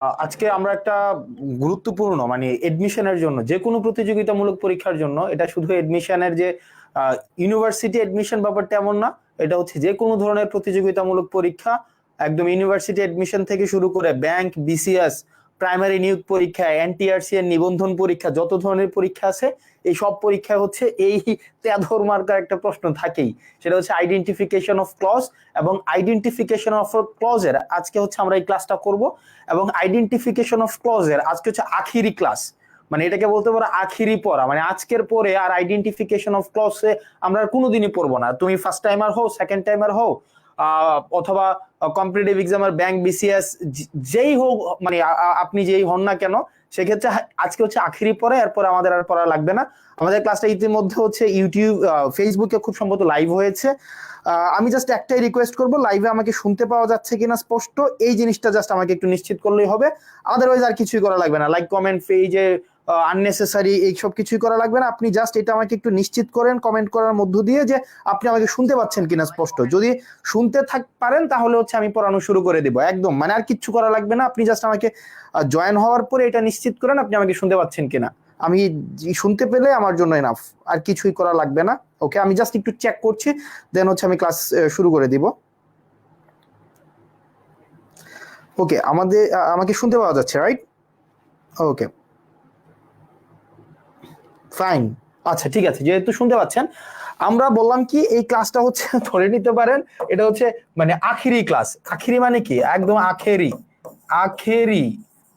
আজকে আমরা একটা গুরুত্বপূর্ণ মানে এডমিশনের জন্য যে কোনো প্রতিযোগিতামূলক পরীক্ষার জন্য, এটা শুধু এডমিশনের যে ইউনিভার্সিটি এডমিশন ব্যাপারটা এমন না, এটা হচ্ছে যে কোনো ধরনের প্রতিযোগিতামূলক পরীক্ষা, একদম ইউনিভার্সিটি এডমিশন থেকে শুরু করে ব্যাংক, বিসিএস, প্রাইমারি নিয়োগ পরীক্ষা, এনটিআরসি এর নিবন্ধন পরীক্ষা, যত ধরনের পরীক্ষা আছে এই সব পরীক্ষায় হচ্ছে এই তেধর মার্কার একটা প্রশ্ন থাকেই। সেটা হচ্ছে আইডেন্টিফিকেশন অফ ক্লজ, এবং আইডেন্টিফিকেশন অফ ক্লজের আজকে হচ্ছে আমরা এই ক্লাসটা করব। এবং আইডেন্টিফিকেশন অফ ক্লজের আজকে হচ্ছে আখিরি ক্লাস, মানে এটাকে বলতে পারো আখিরি পড়া, মানে আজকের পরে আর আইডেন্টিফিকেশন অফ ক্লজে আমরা আর কোনোদিনই পড়বো না। তুমি ফার্স্ট টাইমার হও, সেকেন্ড টাইমার হও, অথবা কম্পিটিটিভ এক্সামের ব্যাংক, বিসিএস যেই হোক, মানে আপনি যেই হন না কেন, সেক্ষেত্রে আজকে হচ্ছে আখিরি পড়া, এরপর আমাদের আর পড়া লাগবে না। আমাদের ক্লাসটা ইতিমধ্যে হচ্ছে ইউটিউব, ফেসবুকে খুব সম্ভবত লাইভ হয়েছে। আমি জাস্ট একটাই রিকোয়েস্ট করব, লাইভে আমাকে শুনতে পাওয়া যাচ্ছে কিনা স্পষ্ট, এই জিনিসটা জাস্ট আমাকে একটু নিশ্চিত করলেই হবে। আদারওয়াইজ আর কিছুই করা লাগবে না, লাইক কমেন্ট, পেজে আননেসেসারি এইসব কিছুই করা লাগবে না। আপনি জাস্ট এটা আমাকে একটু নিশ্চিত করেন কমেন্ট করার মধ্য দিয়ে যে আপনি আমাকে শুনতে পাচ্ছেন কিনা স্পষ্ট। যদি শুনতে পারেন তাহলে হচ্ছে আমি পড়ানো শুরু করে দিব একদম, মানে আর কিচ্ছু করা লাগবে না। আপনি জাস্ট আমাকে জয়েন হওয়ার পরে এটা নিশ্চিত করেন আপনি আমাকে শুনতে পাচ্ছেন কিনা। আমি শুনতে পেলে আমার জন্য এনাফ, আর কিছুই করা লাগবে না। ওকে, আমি জাস্ট একটু চেক করছি, দেন হচ্ছে আমি ক্লাস শুরু করে দিব। ওকে, আমাকে শুনতে পাওয়া যাচ্ছে, রাইট? ওকে, ফাইন। আচ্ছা, ঠিক আছে, যেহেতু শুনতে পাচ্ছেন, আমরা বললাম কি এই ক্লাসটা হচ্ছে ধরে নিতে পারেন এটা হচ্ছে মানে আখিরি ক্লাস। আখিরি মানে কি? একদম আখেরি। আখেরি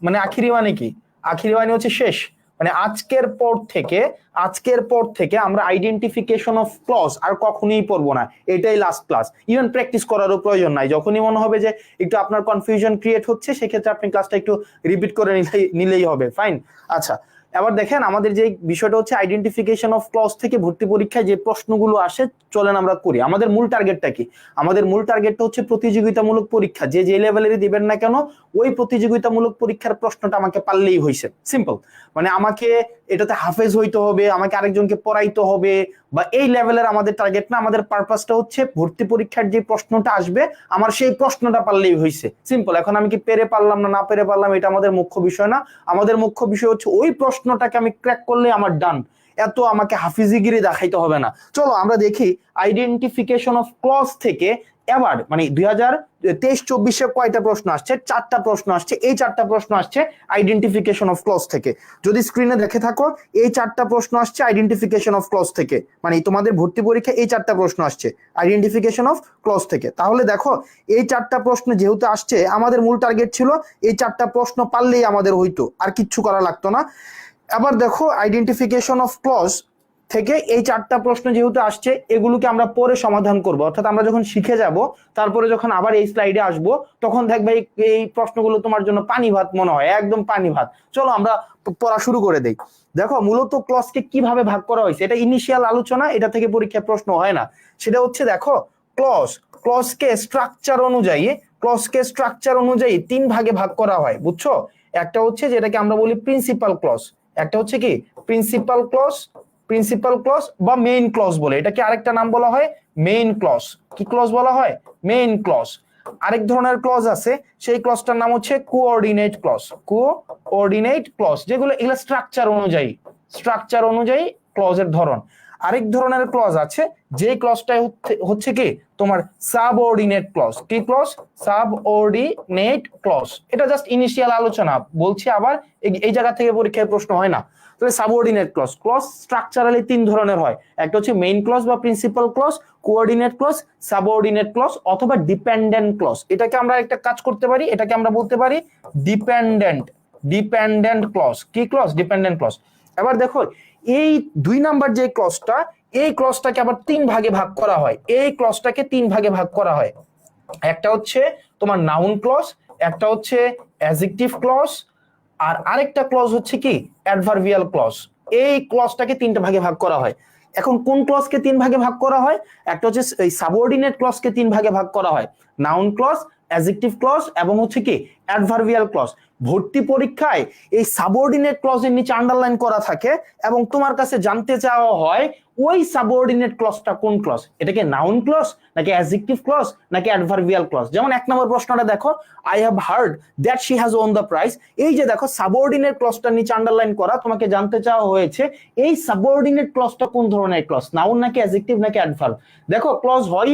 মানে আখিরি মানে কি? আখিরি মানে হচ্ছে শেষ। মানে আজকের পর থেকে আমরা আইডেন্টিফিকেশন অফ ক্লজ আর কখনোই পড়বো না, এটাই লাস্ট ক্লাস। ইভেন প্র্যাকটিস করারও প্রয়োজন নাই। যখনই মনে হবে যে একটু আপনার কনফিউশন ক্রিয়েট হচ্ছে, সেক্ষেত্রে আপনি ক্লাসটা একটু রিপিট করে নিলেই হবে। ফাইন। আচ্ছা, এবার দেখেন আমাদের যে বিষয়টা হচ্ছে আইডেন্টিফিকেশন অফ ক্লজ থেকে ভর্তি পরীক্ষায় যে প্রশ্নগুলো আসে, চলেন আমরা করি। আমাদের মূল টার্গেটটা কি? আমাদের মূল টার্গেটটা হচ্ছে প্রতিযোগিতামূলক পরীক্ষা যে যে লেভেলেরই দিবেন না কেন, ওই প্রতিযোগিতামূলক পরীক্ষার প্রশ্নটা আমাকে পারলেই হয়েছে। সিম্পল। মানে আমাকে এটাতে হাফেজ হইতে হবে, আমাকে আরেকজনকে পড়াইতে হবে, বা এই লেভেলের আমাদের টার্গেট না। আমাদের পারপাসটা হচ্ছে ভর্তি পরীক্ষার যে প্রশ্নটা আসবে আমার সেই প্রশ্নটা পারলেই হয়েছে। সিম্পল। এখন আমি কি পেরে পারলাম না পেরে পারলাম এটা আমাদের মুখ্য বিষয় না। আমাদের মুখ্য বিষয় হচ্ছে ওই প্রশ্নটাকে আমি ক্র্যাক করলে আমার ডান, এত আমাকে হাফিজিগিরি দেখাইতে হবে না। চলো আমরা দেখি আইডেন্টিফিকেশন অফ ক্লজ থেকে এবার মানে 2023-24 কয়টা প্রশ্ন আসছে? 4টা প্রশ্ন আসছে। এই 4টা প্রশ্ন আসছে আইডেন্টিফিকেশন অফ ক্লজ থেকে। যদি স্ক্রিনে দেখে থাকো, এই 4টা প্রশ্ন আসছে আইডেন্টিফিকেশন অফ ক্লজ থেকে। মানে তোমাদের ভর্তি পরীক্ষা এই 4টা প্রশ্ন আসছে আইডেন্টিফিকেশন অফ ক্লজ থেকে। তাহলে দেখো, এই 4টা প্রশ্ন যেহেতু আসছে, আমাদের মূল টার্গেট ছিল এই 4টা প্রশ্ন পারলেই আমাদের হইতো, আর কিচ্ছু করা লাগতো না। আবার দেখো, আইডেন্টিফিকেশন অফ ক্লজ থেকে এই 4টা প্রশ্ন যেহেতু আসছে, এগুলোকে আমরা পরে সমাধান করব। অর্থাৎ আমরা যখন শিখে যাব, তারপরে যখন আবার এই স্লাইডে আসব, তখন দেখবে এই প্রশ্নগুলো তোমার জন্য পানি ভাত মনে হয়, একদম পানি ভাত। চলো আমরা পড়া শুরু করে দেই। দেখো, মূলত ক্লজকে কিভাবে ভাগ করা হয়েছে, এটা ইনিশিয়াল আলোচনা, এটা থেকে পরীক্ষায় প্রশ্ন হয় না। সেটা হচ্ছে দেখো, ক্লজকে স্ট্রাকচার অনুযায়ী 3 ভাগে ভাগ করা হয়, বুঝছো? একটা হচ্ছে যেটাকে আমরা বলি প্রিন্সিপাল ক্লজ, একটা হচ্ছে কি প্রিন্সিপাল ক্লজ বা মেইন ক্লজ বলে, এটাকে আরেকটা নাম বলা হয় মেইন ক্লজ। কি ক্লজ বলা হয়? Main clause. আরেক ধরনের ক্লজ আছে, সেই ক্লজটার নাম হচ্ছে কোঅর্ডিনেট ক্লজ, যেগুলো এগুলো স্ট্রাকচার অনুযায়ী ক্লজের ধরন। আরেক ধরনের ক্লজ আছে, যে ক্লজটা হচ্ছে কি তোমার সাবঅর্ডিনেট ক্লজ। কি ক্লজ? Subordinate clause. এটা জাস্ট ইনিশিয়াল আলোচনা বলছি, আবার এই জায়গা থেকে পরীক্ষায় প্রশ্ন হয় না। তাহলে সাবঅর্ডিনেট ক্লজ স্ট্রাকচারালি 3 ধরনের হয়। একটা হচ্ছে মেইন ক্লজ বা principal clause, coordinate clause, subordinate clause, অথবা ডিপেন্ডেন্ট ক্লজ। এটাকে আমরা একটা কাজ করতে পারি, এটাকে আমরা বলতে পারি ডিপেন্ডেন্ট ক্লজ। কি ক্লজ? Dependent clause. এবার দেখো, এই 2 নাম্বার যে ক্লজটা, এই ক্লজটাকে আবার 3 ভাগে ভাগ করা হয়। একটা হচ্ছে তোমার নাউন ক্লজ, একটা হচ্ছে অ্যাডজেক্টিভ ক্লজ, আর আরেকটা ক্লজ হচ্ছে কি অ্যাডভার্বিয়াল ক্লজ। এই ক্লজটাকে 3টা ভাগে ভাগ করা হয়। এখন কোন ক্লজকে 3 ভাগে ভাগ করা হয়? একটা হচ্ছে এই সাবঅর্ডিনেট ক্লজকে 3 ভাগে ভাগ করা হয়, নাউন ক্লজ, অ্যাডজেক্টিভ ক্লজ এবং হচ্ছে কি অ্যাডভার্বিয়াল ক্লজ। ভর্তি পরীক্ষায় এই সাবঅর্ডিনেট ক্লজের নিচে আন্ডারলাইন করা থাকে এবং তোমার কাছে জানতে চাওয়া হয় ওই সাবঅর্ডিনেট ক্লজটা কোন ক্লজ, এটা কি নাউন ক্লজ নাকি অ্যাডজেক্টিভ ক্লজ নাকি অ্যাডভার্বিয়াল ক্লজ। যেমন 1 নম্বর প্রশ্নটা দেখো, I have heard that she has won the prize. এই যে দেখো সাবঅর্ডিনেট ক্লজটা নিচে আন্ডারলাইন করা, তোমাকে জানতে চাওয়া হয়েছে এই সাবঅর্ডিনেট ক্লজটা কোন ধরনের ক্লজ, নাউন নাকি অ্যাডজেক্টিভ নাকি অ্যাডভার্ব। দেখো ক্লজ হয়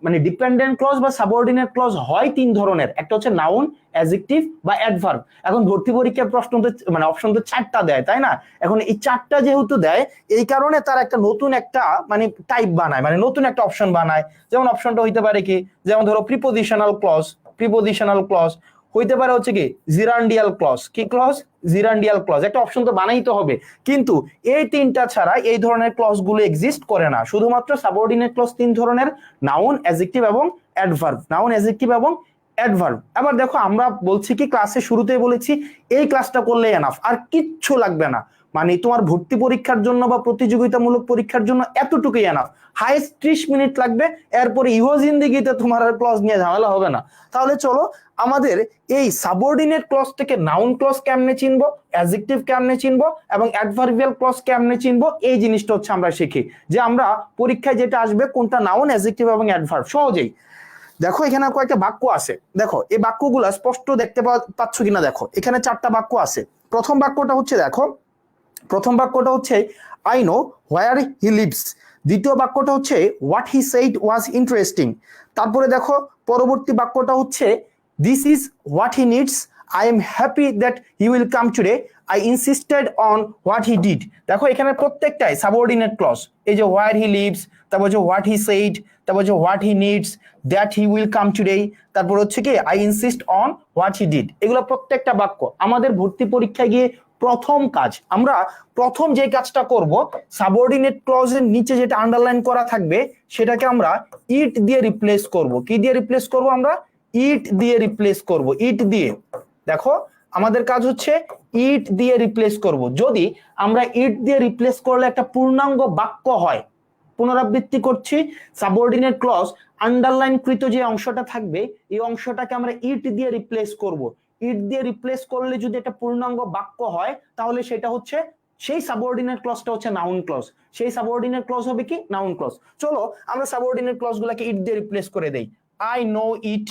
মানে ডিপেন্ডেন্ট ক্লজ বা সাবঅর্ডিনেট ক্লজ হয় 3 ধরনের, একটা হচ্ছে নাউন, অ্যাডজেক্টিভ বা অ্যাডভার্ব। এখন ভর্তি পরীক্ষার প্রশ্ন তো মানে অপশন তো 4টা দেয়, তাই না? এখন এই 4টা যেহেতু দেয় এই কারণে তার একটা নতুন একটা মানে টাইপ বানায়, মানে নতুন একটা অপশন বানায়। যেমন অপশনটা হইতে পারে কি, যেমন ধরো প্রিপোজিশনাল ক্লজ, প্রিপোজিশনাল ক্লজ হইতে পারে হচ্ছে কি জিরান্ডিয়াল ক্লজ। কি ক্লজ? Gerundial clause. একটা অপশন তো বানাইতে হবে, কিন্তু এই 3টা ছাড়া এই ধরনের ক্লজ গুলো এক্সিস্ট করে না। শুধুমাত্র সাবঅর্ডিনেট ক্লজ 3 ধরনের, নাউন, অ্যাডজেক্টিভ এবং অ্যাডভার্ব। নাউন, অ্যাডজেক্টিভ এবং অ্যাডভার্ব। আবার দেখো আমরা বলছি কি ক্লাসে শুরুতেই বলেছি এই ক্লাসটা করলে এনাফ, আর কিচ্ছু লাগবে না। মানে তোমার ভর্তি পরীক্ষার জন্য বা প্রতিযোগিতামূলক পরীক্ষার জন্য এতটুকুই এনাফ। হাইস্ট 30 মিনিট লাগবে, এরপরে ইহো জিন্দেগিতে তোমার আর ক্লজ নিয়ে ঝামেলা হবে না। তাহলে চলো আমাদের এই সাবঅর্ডিনেট ক্লজ থেকে নাউন ক্লজ কেমনে চিনবো, অ্যাডজেক্টিভ কেমনে চিনবো এবং অ্যাডভার্বিয়াল ক্লজ কেমনে চিনবো, এই জিনিসটা হচ্ছে আমরা শিখি। যে আমরা পরীক্ষায় যেটা আসবে কোনটা নাউন, অ্যাডজেক্টিভ এবং অ্যাডভার্ব সহজেই। দেখো এখানে কয়েকটা বাক্য আছে, দেখো এই বাক্যগুলো স্পষ্ট দেখতে পাচ্ছ কিনা দেখো, এখানে 4টা বাক্য আছে। প্রথম বাক্যটা হচ্ছে দেখো, প্রথম বাক্যটা হচ্ছে I know where he lives. দ্বিতীয় বাক্যটা হচ্ছে what he said was interesting. তারপরে দেখো পরবর্তী বাক্যটা হচ্ছে this is what he needs, I am happy that he will come today, I insisted on what he did. দেখো এখানে প্রত্যেকটাই সাবঅর্ডিনেট ক্লজ। এই যে হোয়ার হি লিভস, তারপর হচ্ছে হোয়াট হি সেইড, তারপর হচ্ছে what he needs, that he will come today, তারপর হচ্ছে কি I insist on what he did. এগুলো প্রত্যেকটা বাক্য। আমাদের ভর্তি পরীক্ষায় গিয়ে প্রথম কাজ, আমরা প্রথম যে কাজটা করব, সাবঅর্ডিনেট ক্লজের নিচে যেটা আন্ডারলাইন করা থাকবে সেটাকে আমরা ইট দিয়ে রিপ্লেস করব। কি দিয়ে রিপ্লেস করব? আমরা ইট দিয়ে রিপ্লেস করব। ইট দিয়ে, দেখো আমাদের কাজ হচ্ছে ইট দিয়ে রিপ্লেস করব। যদি আমরা ইট দিয়ে রিপ্লেস করলে একটা পূর্ণাঙ্গ বাক্য হয়, পুনরাবৃত্তি করছি, সাবঅর্ডিনেট ক্লজ আন্ডারলাইন কৃত যে অংশটা থাকবে এই অংশটাকে আমরা ইট দিয়ে রিপ্লেস করব। ইট দিয়ে রিপ্লেস করলে যদি একটা পূর্ণাঙ্গ বাক্য হয় তাহলে সেটা হচ্ছে, সেই সাবঅর্ডিনেট ক্লজটা হচ্ছে নাউন ক্লজ। সেই সাবঅর্ডিনেট ক্লজ হবে কি? Noun clause. চলো আমরা সাবঅর্ডিনেট ক্লজগুলোকে ইট দিয়ে রিপ্লেস করে দেই। I know it,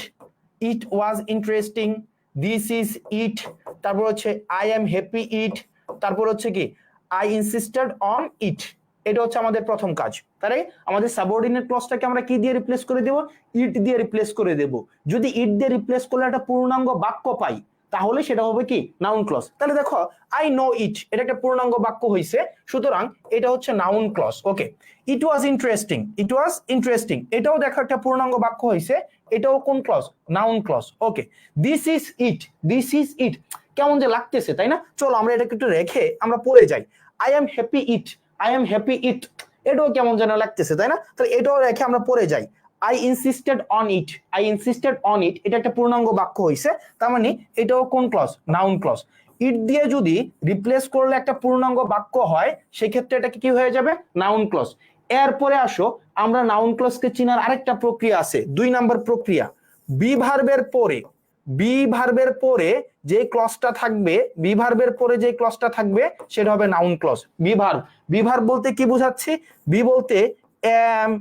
it was interesting, this is it, তারপর হচ্ছে আই এম হ্যাপি ইট, তারপর হচ্ছে কি আই ইনসিস্টেড অন ইট। এটা হচ্ছে আমাদের প্রথম কাজ। তাই আমাদের সাবঅর্ডিনেট ক্লজটাকে আমরা কি দিয়ে রিপ্লেস করে দেব? ইট দিয়ে রিপ্লেস করে দেব। যদি ইট দিয়ে রিপ্লেস করলে একটা পূর্ণাঙ্গ বাক্য পাই তাহলে সেটা হবে কি? Noun clause. তাহলে দেখো আই নো ইট, এটা একটা পূর্ণাঙ্গ বাক্য হইছে, সুতরাং এটা হচ্ছে noun clause. Okay, it was interesting, it was interesting, এটাও দেখো একটা পূর্ণাঙ্গ বাক্য হইছে, এটাও কোন clause? Noun clause. Okay, this is it, this is it, কেমন যে লাগতেছে তাই না? চলো আমরা এটাকে একটু রেখে আমরা পড়ে যাই। I am happy it, I am happy ইট, এটাও কেমন যেন লাগতেছে তাই না? তাহলে এটাও রেখে আমরা পড়ে যাই। I insisted on it, I insisted on it, এটা একটা পূর্ণাঙ্গ বাক্য হইছে, তার মানে এটাও কোন ক্লজ? Noun clause. ইট দিয়ে যদি রিপ্লেস করলে একটা পূর্ণাঙ্গ বাক্য হয় সেক্ষেত্রে এটাকে কি হয়ে যাবে? Noun clause. এরপরে আসো আমরা নাউন ক্লজকে চিনার আরেকটা প্রক্রিয়া আছে, 2 নাম্বার প্রক্রিয়া। বি ভার্বের পরে, বি ভার্বের পরে যে ক্লজটা থাকবে, বি ভার্বের পরে যে ক্লজটা থাকবে সেটা হবে noun clause. Be verb, be verb বলতে কি বোঝাচ্ছি? বি বলতে এম,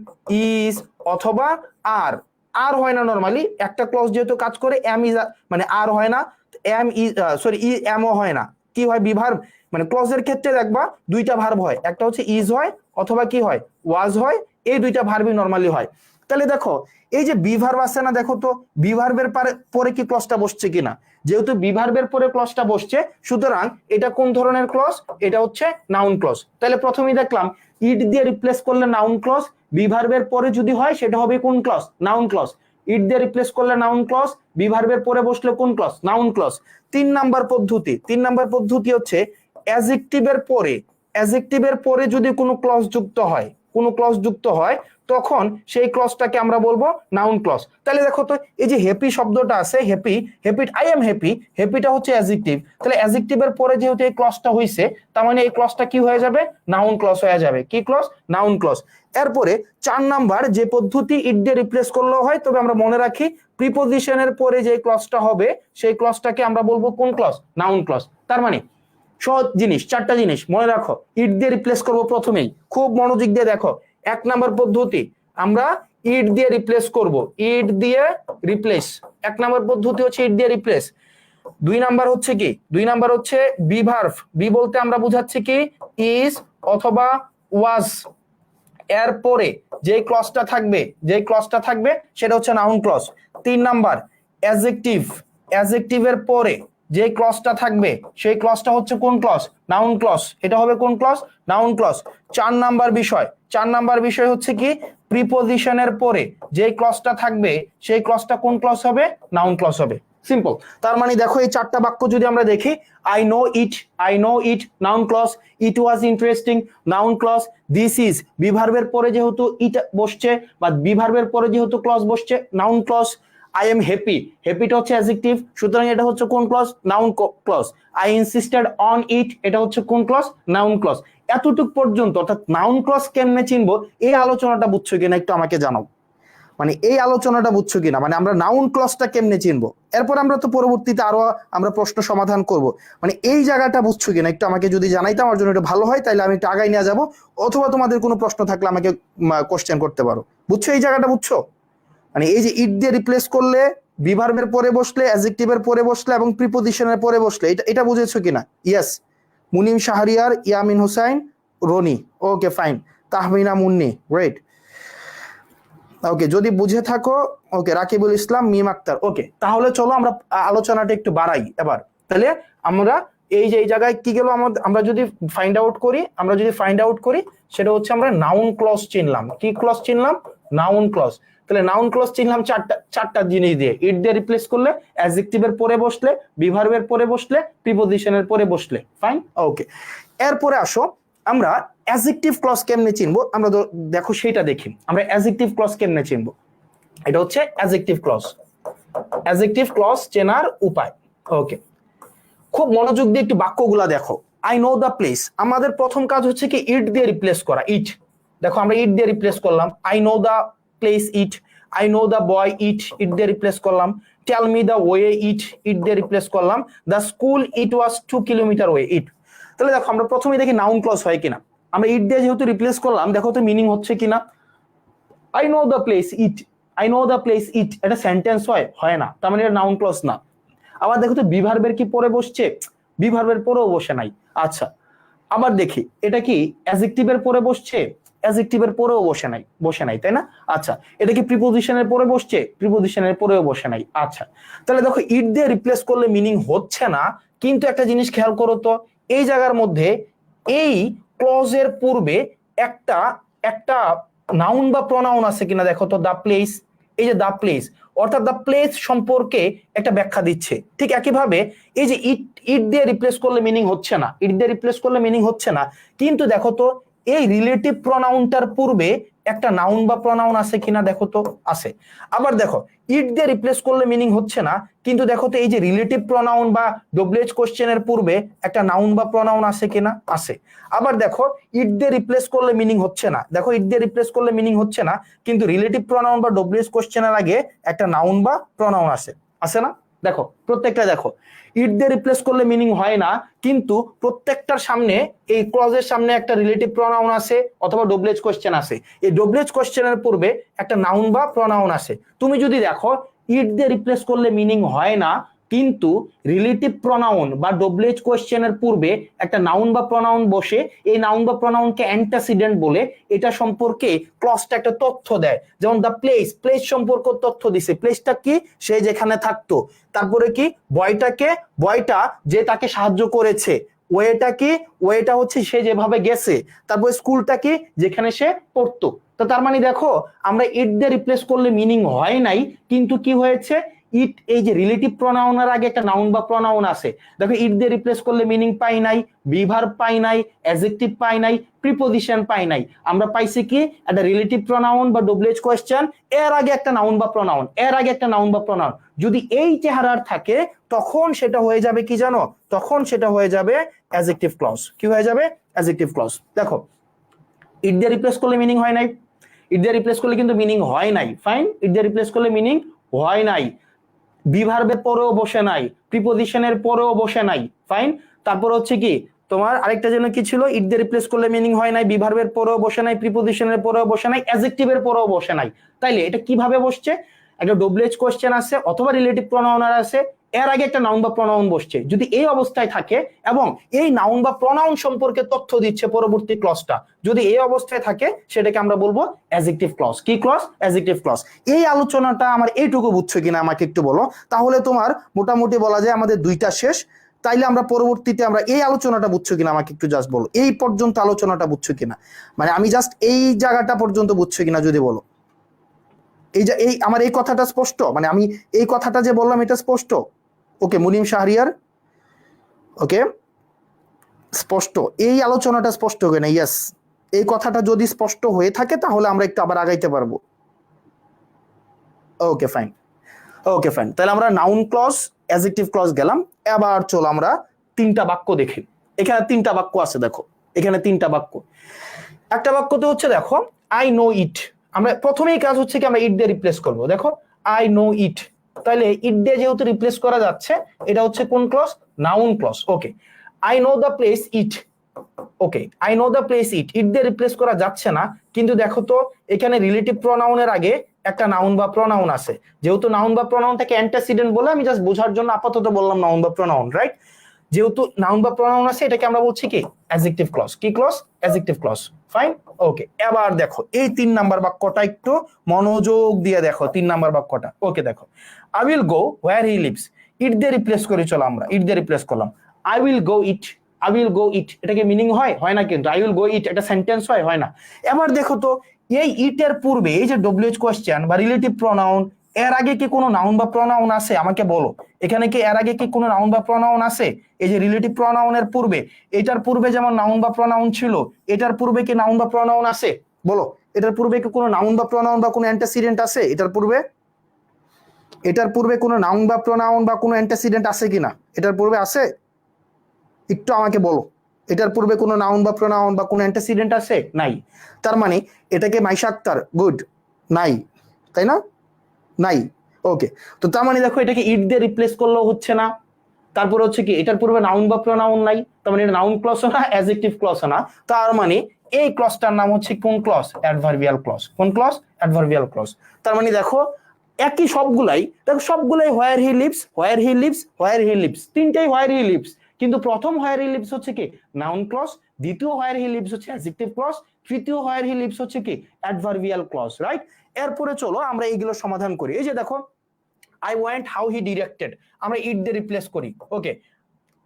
ইজ অথবা আর। আর হয় না নরমালি, একটা ক্লজ যেহেতু কাজ করে এম ইজ, মানে আর হয় না, এম ইজ সরি ই এমও হয় না। কি হয়? বি ভার্ব মানে ক্লজের ক্ষেত্রে দেখবা 2টা ভার্ব হয়, একটা হচ্ছে ইজ হয় অথবা কি হয়? ওয়াজ হয়। এই 2টা ভার্বই নরমালি হয়। তাহলে দেখো এই যে বি ভার্ব আছে না, দেখো তো বি ভার্বের পরে কি ক্লজটা বসছে কিনা। যেহেতু বি ভার্বের পরে ক্লজটা বসছে সুতরাং এটা কোন ধরনের ক্লজ? এটা হচ্ছে নাউন ক্লজ। তাহলে প্রথমেই দেখলাম ইট দিয়ে রিপ্লেস করলে নাউন ক্লজ, বি ভার্বের পরে যদি হয় সেটা হবে কোন ক্লজ? Noun clause. ইট দিয়ে রিপ্লেস করলে নাউন ক্লজ, বি ভার্বের পরে বসলে কোন ক্লজ? Noun clause. 3 নাম্বার পদ্ধতি, 3 নাম্বার পদ্ধতি হচ্ছে অ্যাডজেক্টিভের পরে, অ্যাডজেক্টিভের পরে যদি কোনো ক্লজ যুক্ত হয়, কোনো ক্লজ যুক্ত হয় তখন সেই ক্লজটাকে আমরা বলবো নাউন ক্লজ। তাহলে দেখো তো এই যে হ্যাপি শব্দটা আছে, happy, happy, I am happy, হ্যাপিটা হচ্ছে অ্যাডজেক্টিভ। তাহলে অ্যাডজেক্টিভের পরে যেহেতু এই ক্লজটা হইছে তার মানে এই ক্লজটা কি হয়ে যাবে? নাউন ক্লজ হয়ে যাবে। কি ক্লজ? Noun clause. এরপরে 4 নাম্বার যে পদ্ধতি ইট দিয়ে রিপ্লেস করলেও হয়, তবে আমরা মনে রাখি প্রিপোজিশনের পরে যে ক্লজটা হবে সেই ক্লজটাকে আমরা বলবো কোন ক্লজ? Noun clause. তার মানে সহজ জিনিস, চারটা জিনিস মনে রাখো। ইট দিয়ে রিপ্লেস করব প্রথমেই, খুব মনোযোগ দিয়ে দেখো। 1 নাম্বার পদ্ধতি আমরা ইট দিয়ে রিপ্লেস করব, ইট দিয়ে রিপ্লেস। 1 নাম্বার পদ্ধতি হচ্ছে ইট দিয়ে রিপ্লেস। 2 নাম্বার হচ্ছে কি, 2 নাম্বার হচ্ছে বি ভার্ব। বি বলতে আমরা বুঝাচ্ছি কি ইজ অথবা ওয়াজ, এর পরে যে ক্লজটা থাকবে, যে ক্লজটা থাকবে সেটা হচ্ছে নাউন ক্লজ। 3 নাম্বার অ্যাডজেক্টিভ, অ্যাডজেক্টিভের পরে যে ক্লজটা থাকবে সেই ক্লজটা হচ্ছে কোন ক্লজ? Noun clause. এটা হবে কোন ক্লজ? Noun clause. 4 নাম্বার বিষয়, 4 নাম্বার বিষয় হচ্ছে কি প্রিপজিশনের পরে যে ক্লজটা থাকবে সেই ক্লজটা কোন ক্লজ হবে? নাউন ক্লজ হবে। সিম্পল। তার মানে দেখো এই চারটা বাক্য যদি আমরা দেখি, I know it, I know it noun clause, it was interesting noun clause, this is be ভার্বের পরে যেহেতু ইট বসছে বা বি ভার্বের পরে যেহেতু ক্লজ বসছে noun clause. I am happy, হ্যাপিটা হচ্ছে অ্যাডজেক্টিভ, সুতরাং এটা হচ্ছে কোন clause? Noun clause. I insisted on it, এটা হচ্ছে কোন ক্লজ? Noun clause. এতটুক পর্যন্ত অর্থাৎ নাউন ক্লজ কেমনে চিনবো এই আলোচনাটা বুঝছো কিনা একটু আমাকে জানাও। মানে এই আলোচনাটা বুঝছো কিনা, মানে আমরা নাউন ক্লজটা কেমনে চিনবো। এরপর আমরা তো পরবর্তীতে আরো আমরা প্রশ্ন সমাধান করব, মানে এই জায়গাটা বুঝছো কিনা একটু আমাকে যদি জানাইতে আমার জন্য একটু ভালো হয়, তাইলে আমি একটু আগাই নিয়ে যাবো। অথবা তোমাদের কোনো প্রশ্ন থাকলে আমাকে কোশ্চেন করতে পারো। বুঝছো এই জায়গাটা? বুঝছো মানে এই যে ইট দিয়ে রিপ্লেস করলে, বি ভার্বের পরে বসলে, অ্যাডজেক্টিভের পরে বসলে এবং প্রিপজিশনের পরে বসলে, এটা বুঝেছো কিনা? Yes. Munim Shahriar, Yamin Hussain, Roni, okay fine. Tahmina Munni, great. Okay, যদি বুঝে থাকো ওকে। রাকিবুল ইসলাম, মিম আক্তার, ওকে। তাহলে চলো আমরা আলোচনাটা একটু বাড়াই এবার। তাহলে আমরা এই যে এই জায়গায় কি গেল আমাদের, আমরা যদি ফাইন্ড আউট করি, আমরা যদি ফাইন্ড আউট করি সেটা হচ্ছে আমরা নাউন ক্লজ চিনলাম। কি ক্লজ চিনলাম? Noun clause. তাহলে নাউন ক্লজ চিনলাম চারটা জিনিস দিয়ে। ইট দিয়ে রিপ্লেস করলে, অ্যাডজেক্টিভের পরে বসলে, বি ভার্বের পরে বসলে, প্রিপজিশনের পরে বসলে, ফাইন ওকে। এরপরে আসো আমরা অ্যাডজেক্টিভ ক্লজ কেমনে চিনবো, আমরা দেখো সেটা দেখি। আমরা অ্যাডজেক্টিভ ক্লজ কেমনে চিনবো, এটা হচ্ছে অ্যাডজেক্টিভ ক্লজ। অ্যাডজেক্টিভ ক্লজ চেনার উপায়, ওকে। খুব মনোযোগ দিয়ে একটু বাক্যগুলা দেখো। আই নো দ্য প্লেস, আমাদের প্রথম কাজ হচ্ছে কি ইট দিয়ে রিপ্লেস করা। ইট, দেখো আমরা ইট দিয়ে রিপ্লেস করলাম। I know the place it, I know the boy it, it দিয়ে রিপ্লেস করলাম। Tell me the way it, it দিয়ে রিপ্লেস করলাম। The school it was 2 kilometre way it. তাহলে দেখো আমরা প্রথমেই দেখি নাউন ক্লজ হয় কিনা। আমরা ইট দিয়ে যেহেতু রিপ্লেস করলাম, দেখো তো মিনিং হচ্ছে কিনা। I know the place it, I know the place ইট, এটা সেন্টেন্স হয় না, তার মানে এটা নাউন ক্লজ না। আবার দেখো তো বি ভার্বের কি পরে বসছে? বি ভার্বের পরেও বসে নাই। আচ্ছা, আবার দেখি এটা কি অ্যাডজেক্টিভের পরে বসছে? অ্যাডজেক্টিভের পরেও বসে নাই, তাই না? আচ্ছা, এটা কি প্রিপজিশনের পরে বসছে? প্রিপজিশনের পরেও বসে নাই। আচ্ছা, তাহলে দেখো ইট দিয়ে রিপ্লেস করলে মিনিং হচ্ছে না, কিন্তু একটা জিনিস খেয়াল করো তো, এই জায়গার মধ্যে এই ক্লজের পূর্বে একটা একটা নাউন বা প্রনাউন আছে কিনা দেখো তো। দা প্লেস, এই যে দা প্লেস, অর্থাৎ দা প্লেস সম্পর্কে একটা ব্যাখ্যা দিচ্ছে। ঠিক একইভাবে এই যে ইট, ইট দিয়ে রিপ্লেস করলে মিনিং হচ্ছে না, ইট দিয়ে রিপ্লেস করলে মিনিং হচ্ছে না, কিন্তু দেখো তো এই রিলেটিভ প্রনাউনটার পূর্বে একটা নাউন বা প্রনাউন আছে কিনা দেখো তো, আছে। আবার দেখো ইট দিয়ে রিপ্লেস করলে মিনিং হচ্ছে না, কিন্তু দেখো তো এই যে রিলেটিভ প্রনাউন বা ডব্লিউএইচ কোশ্চেনের পূর্বে একটা নাউন বা প্রনাউন আছে কিনা, আছে। আবার দেখো ইট দিয়ে রিপ্লেস করলে মিনিং হচ্ছে না, দেখো ইট দিয়ে রিপ্লেস করলে মিনিং হচ্ছে না, কিন্তু রিলেটিভ প্রনাউন বা ডব্লিউএইচ কোশ্চেনের আগে একটা নাউন বা প্রনাউন আছে না? দেখো প্রত্যেকটা দেখো ইট দিয়ে রিপ্লেস করলে মিনিং হয় না, কিন্তু প্রত্যেকটার সামনে, এই ক্লজের সামনে একটা রিলেটিভ প্রনাউন আছে অথবা ডব্লিউএইচ কোশ্চেন আছে। এই ডব্লিউএইচ কোশ্চেনের পূর্বে একটা নাউন বা প্রনাউন আছে। তুমি যদি দেখো ইট দিয়ে রিপ্লেস করলে মিনিং হয় না, কিন্তু রিলেটিভ প্রনাউন বা ডব্লিউএইচ কোশ্চেনের পূর্বে একটা নাউন বা প্রনাউন বসে, এই নাউন বা প্রনাউনকে অ্যান্টাসিডেন্ট বলে, এটা সম্পর্কে ক্লজটা একটা তথ্য দেয়। যেমন দ্য প্লেস, প্লেস সম্পর্কে তথ্য দিছে। প্লেসটা কি? সে যেখানে থাকতো। তারপরে কি? বয়টাকে, বয়টা যে তাকে সাহায্য করেছে। ওয়েটা কি? ওয়েটা হচ্ছে সে যেভাবে গেছে। তারপরে স্কুলটা কি? যেখানে সে পড়তো। তো তার মানে দেখো আমরা ইট দিয়ে রিপ্লেস করলে মিনিং হয় নাই, কিন্তু কি হয়েছে? ইট, এই যে রিলেটিভ প্রনাউনের আগে একটা নাউন বা প্রনাউন আছে, দেখো ইট দিয়ে রিপ্লেস করলে মিনিং পাই নাই, বি ভার্ব পাই নাই, অ্যাডজেক্টিভ পাই নাই, প্রিপজিশন পাই নাই। আমরা পাইছি কি? একটা রিলেটিভ প্রনাউন বা ডব্লিউএইচ কোশ্চেন, এর আগে একটা নাউন বা প্রনাউন, এর আগে একটা নাউন বা প্রনাউন। যদি এই চেহারার থাকে তখন সেটা হয়ে যাবে কি জানো? তখন সেটা হয়ে যাবে অ্যাডজেক্টিভ ক্লজ। কি হয়ে যাবে? Adjective clause. দেখো ইট দিয়ে রিপ্লেস করলে মিনিং হয় নাই, ইট দিয়ে রিপ্লেস করলে কিন্তু মিনিং হয় নাই, ফাইন। ইট দিয়ে রিপ্লেস করলে মিনিং হয় নাই। বি ভার্বের পরেও বসে নাই, প্রিপোজিশনের পরেও বসে নাই, ফাইন। তারপর হচ্ছে কি তোমার আরেকটা যেন কি ছিল, ইট দিয়ে রিপ্লেস করলে মিনিং হয় নাই, বি ভার্বের পরেও বসে নাই, প্রিপোজিশনের পরেও বসে নাই, অ্যাডজেক্টিভের পরেও বসে নাই। তাইলে এটা কিভাবে বসছে, একটা ডব্লিউএইচ কোশ্চেন আছে অথবা রিলেটিভ প্রোনাউনার আছে, এর আগে একটা নাউন বা প্রোনাউন বসছে, যদি এই অবস্থায় থাকে এবং এই নাউন বা প্রোনাউন সম্পর্কে তথ্য দিচ্ছে পরবর্তী ক্লজটা, যদি এই অবস্থায় থাকে সেটাকে আমরা বলবো অ্যাডজেক্টিভ ক্লজ। কি ক্লজ? Adjective clause. এই আলোচনাটা আমার এইটুকু বুঝছো কিনা আমাকে একটু বলো, তাহলে তোমার মোটামুটি বলা যায় আমাদের দুইটা শেষ। তাইলে আমরা পরবর্তীতে আমরা এই আলোচনাটা বুঝছো কিনা আমাকে একটু জাস্ট বলো, এই পর্যন্ত আলোচনাটা বুঝছো কিনা, মানে আমি জাস্ট এই জায়গাটা পর্যন্ত বুঝছো কিনা যদি বলো। এই যে এই আমার এই কথাটা স্পষ্ট, মানে আমি এই কথাটা যে বললাম এটা স্পষ্ট? ওকে মুনিম শাহরিয়ার, ওকে স্পষ্ট, এই আলোচনাটা স্পষ্ট কিনা? ইয়েস, এই কথাটা যদি স্পষ্ট হয়ে থাকে তাহলে আমরা একটু আবার আগাইতে পারবো। ওকে ফাইন, ওকে ফাইন। তাহলে আমরা নাউন ক্লজ, অ্যাডজেক্টিভ ক্লজ গেলাম। এবার চলো আমরা তিনটা বাক্য দেখি। এখানে তিনটা বাক্য আছে, দেখো এখানে তিনটা বাক্য। একটা বাক্যতে হচ্ছে দেখো আই নো ইট, আমরা প্রথমেই কাজ হচ্ছে কি আমরা ইট দিয়ে রিপ্লেস করব। দেখো আই নো ইট, তাহলে ইট দিয়ে যেহেতু রিপ্লেস করা যাচ্ছে, এটা হচ্ছে কোন clause? Noun clause. Okay, I know the place it, okay I know the place it, it দিয়ে রিপ্লেস করা যাচ্ছে না, কিন্তু দেখো তো এখানে রিলেটিভ প্রোনাউনের আগে একটা নাউন বা প্রোনাউন আছে, যেহেতু নাউন বা প্রোনাউনটাকে অ্যান্টাসিডেন্ট বলে আমি জাস্ট বোঝার জন্য আপাতত বললাম নাউন বা প্রোনাউন, রাইট? যেহেতু নাউন বা প্রোনাউন আছে এটাকে আমরা বলছি কি? Adjective clause. কি clause? Adjective clause, fine. Okay, এবার দেখো এই 3 নাম্বার বাক্যটা একটু মনোযোগ দিয়ে দেখো, 3 নাম্বার বাক্যটা। ওকে দেখো, I will go where he lives, it দিয়ে রিপ্লেস করি, চলো আমরা ইট দিয়ে রিপ্লেস করলাম। I will go it, I will go it, এটাকে মিনিং হয়? হয় না, কিন্তু আই উইল গো ইট এটা সেন্টেন্স হয়? হয় না। এবার দেখো তো এই ইটের পূর্বে এই যে ডব্লিউএইচ কোশ্চেন বা রিলেটিভ প্রোনাউন, এর আগে কি কোনো নাউন বা প্রোনাউন আছে? আমাকে বলো, এখানে কি এর আগে কি কোনো নাউন বা প্রোনাউন আছে? এই যে রিলেটিভ প্রোনাউনের পূর্বে, এটার পূর্বে যেমন নাউন বা প্রোনাউন ছিল, এটার পূর্বে কি নাউন বা প্রোনাউন আছে? বলো, এটার পূর্বে কি কোনো নাউন বা প্রোনাউন বা কোনো অ্যান্টাসিডেন্ট আছে? এটার পূর্বে, এটার পূর্বে কোনো নাউন বা প্রোনাউন বা কোনো অ্যান্টাসিডেন্ট আছে কিনা? এটার পূর্বে আছে? একটু আমাকে বলো, এটার পূর্বে কোনো নাউন বা প্রোনাউন বা কোনো অ্যান্টাসিডেন্ট আছে? নাই। তার মানে এটাকে মাইশা আক্তার, গুড, নাই, তাই না? নাই। ওকে, তো তার মানে দেখো এটাকে ইট দিয়ে রিপ্লেস করলেও হচ্ছে না। তারপর হচ্ছে কি এটার পূর্বে নাউন বা প্রোনাউন নাই, তার মানে এটা নাউন ক্লজ না, অ্যাডজেক্টিভ ক্লজ না। তার মানে এই ক্লজটার নাম হচ্ছে কোন ক্লজ? Adverbial clause. কোন ক্লজ? Adverbial clause. তার মানে দেখো একই সবগুলাই, দেখো সবগুলাই where he lives, where he lives, where he lives, তিনটাই হোয়ার হি লিভস, কিন্তু প্রথম হোয়ার হি লিভস হচ্ছে কি? নাউন ক্লজ, দ্বিতীয় হোয়ার হি লিভস হচ্ছে অ্যাডজেক্টিভ ক্লজ, তৃতীয় হোয়ার হি লিভস হচ্ছে কি? Adverbial clause, right? এরপরে চলো আমরা এইগুলো সমাধান করি। এই যে দেখো I want how he directed, আমরা ইট দিয়ে রিপ্লেস করি। ওকে,